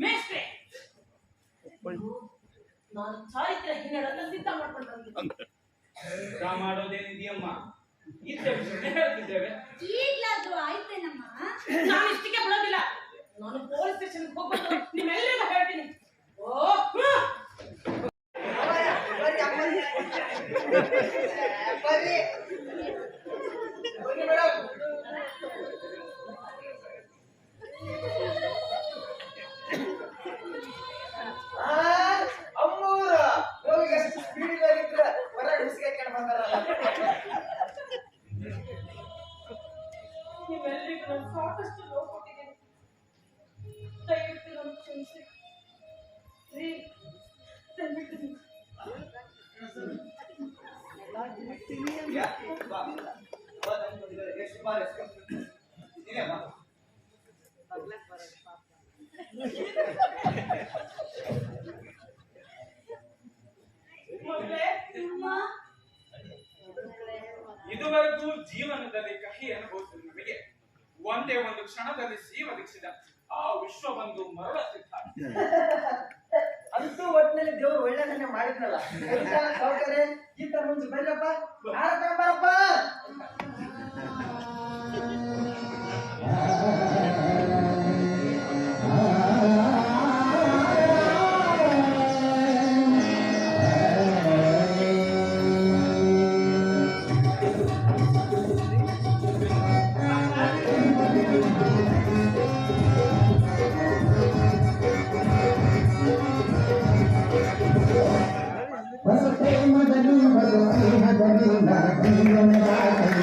ಮೇಷ್ಟ್ರೆ, ನಾನು ಚಾರಿತ್ರ್ಯ ಹಿನ್ನಡನ್ನ ಸಿದ್ಧ ಮಾಡ್ಕೊಂಡು ಬಂದಿದ್ದೆ. ಮಾಡೋದೇನಿದೆಯಮ್ಮ, ಇದ್ದ ವಿಷಯನೇ ಹೇಳ್ತಿದ್ದೇವೆ. ಈಗ್ಲಾದ್ರೂ ಆಯ್ತೇನಮ್ಮ? ನಾನು ಇಷ್ಟಕ್ಕೆ ಬಿಡೋದಿಲ್ಲ. ನಾನು ಪೊಲೀಸ್ ಸ್ಟೇಷನ್ಗೆ ಹೋಗ್ಬಿಟ್ಟು ನಿಮ್ಮೆಲ್ಲರಿಗೂ ಹೇಳ್ತೀನಿ. ಬರ್ರಿ ಮೇಡಮ್. ಅಮ್ಮೂರ ಹೋಗಿ ಎಷ್ಟು ಸ್ಪೀಡ್ ಆಗಿದ್ರ ಹೊರಗೆ ಬಿಸಿಗೆ ಬಂದಾರಲ್ಲ. ನಿಮ್ಮೆಲ್ಲರಿಗೂ ನಾನು ಸಾಕಷ್ಟು ನೋವು ಕೊಟ್ಟಿದ್ದೀನಿ. ದಯವಿಟ್ಟು ನನ್ನ ಕ್ಷಮಿಸಿ. ದಯವಿಟ್ಟು ಇದುವರೆಗೂ ಜೀವನದಲ್ಲಿ ಕಹಿ ಅನುಭವಿಸಿದ ನಮಗೆ ಒಂದೇ ಒಂದು ಕ್ಷಣದಲ್ಲಿ ಜೀವದಿಕ್ಸಿದ ಆ ವಿಶ್ವಬಂಧು ಮರಳ ಸಿದ್ಧ. ಅಂತೂ ಒಟ್ಟಿನಲ್ಲಿ ದೇವರು ಒಳ್ಳೆದನ್ನೇ ಮಾಡಿದ್ನಲ್ಲ. ಸೌಕರ್ಯ ಈತ ಮುಂಚೆ ಬರ್ರಪ್ಪ, ಯಾರ ಬರಪ್ಪ. ಪ್ರೇಮದಲ್ಲಿ ಬರುವ ಸ್ನೇಹದಲ್ಲಿ ಜೀವನದ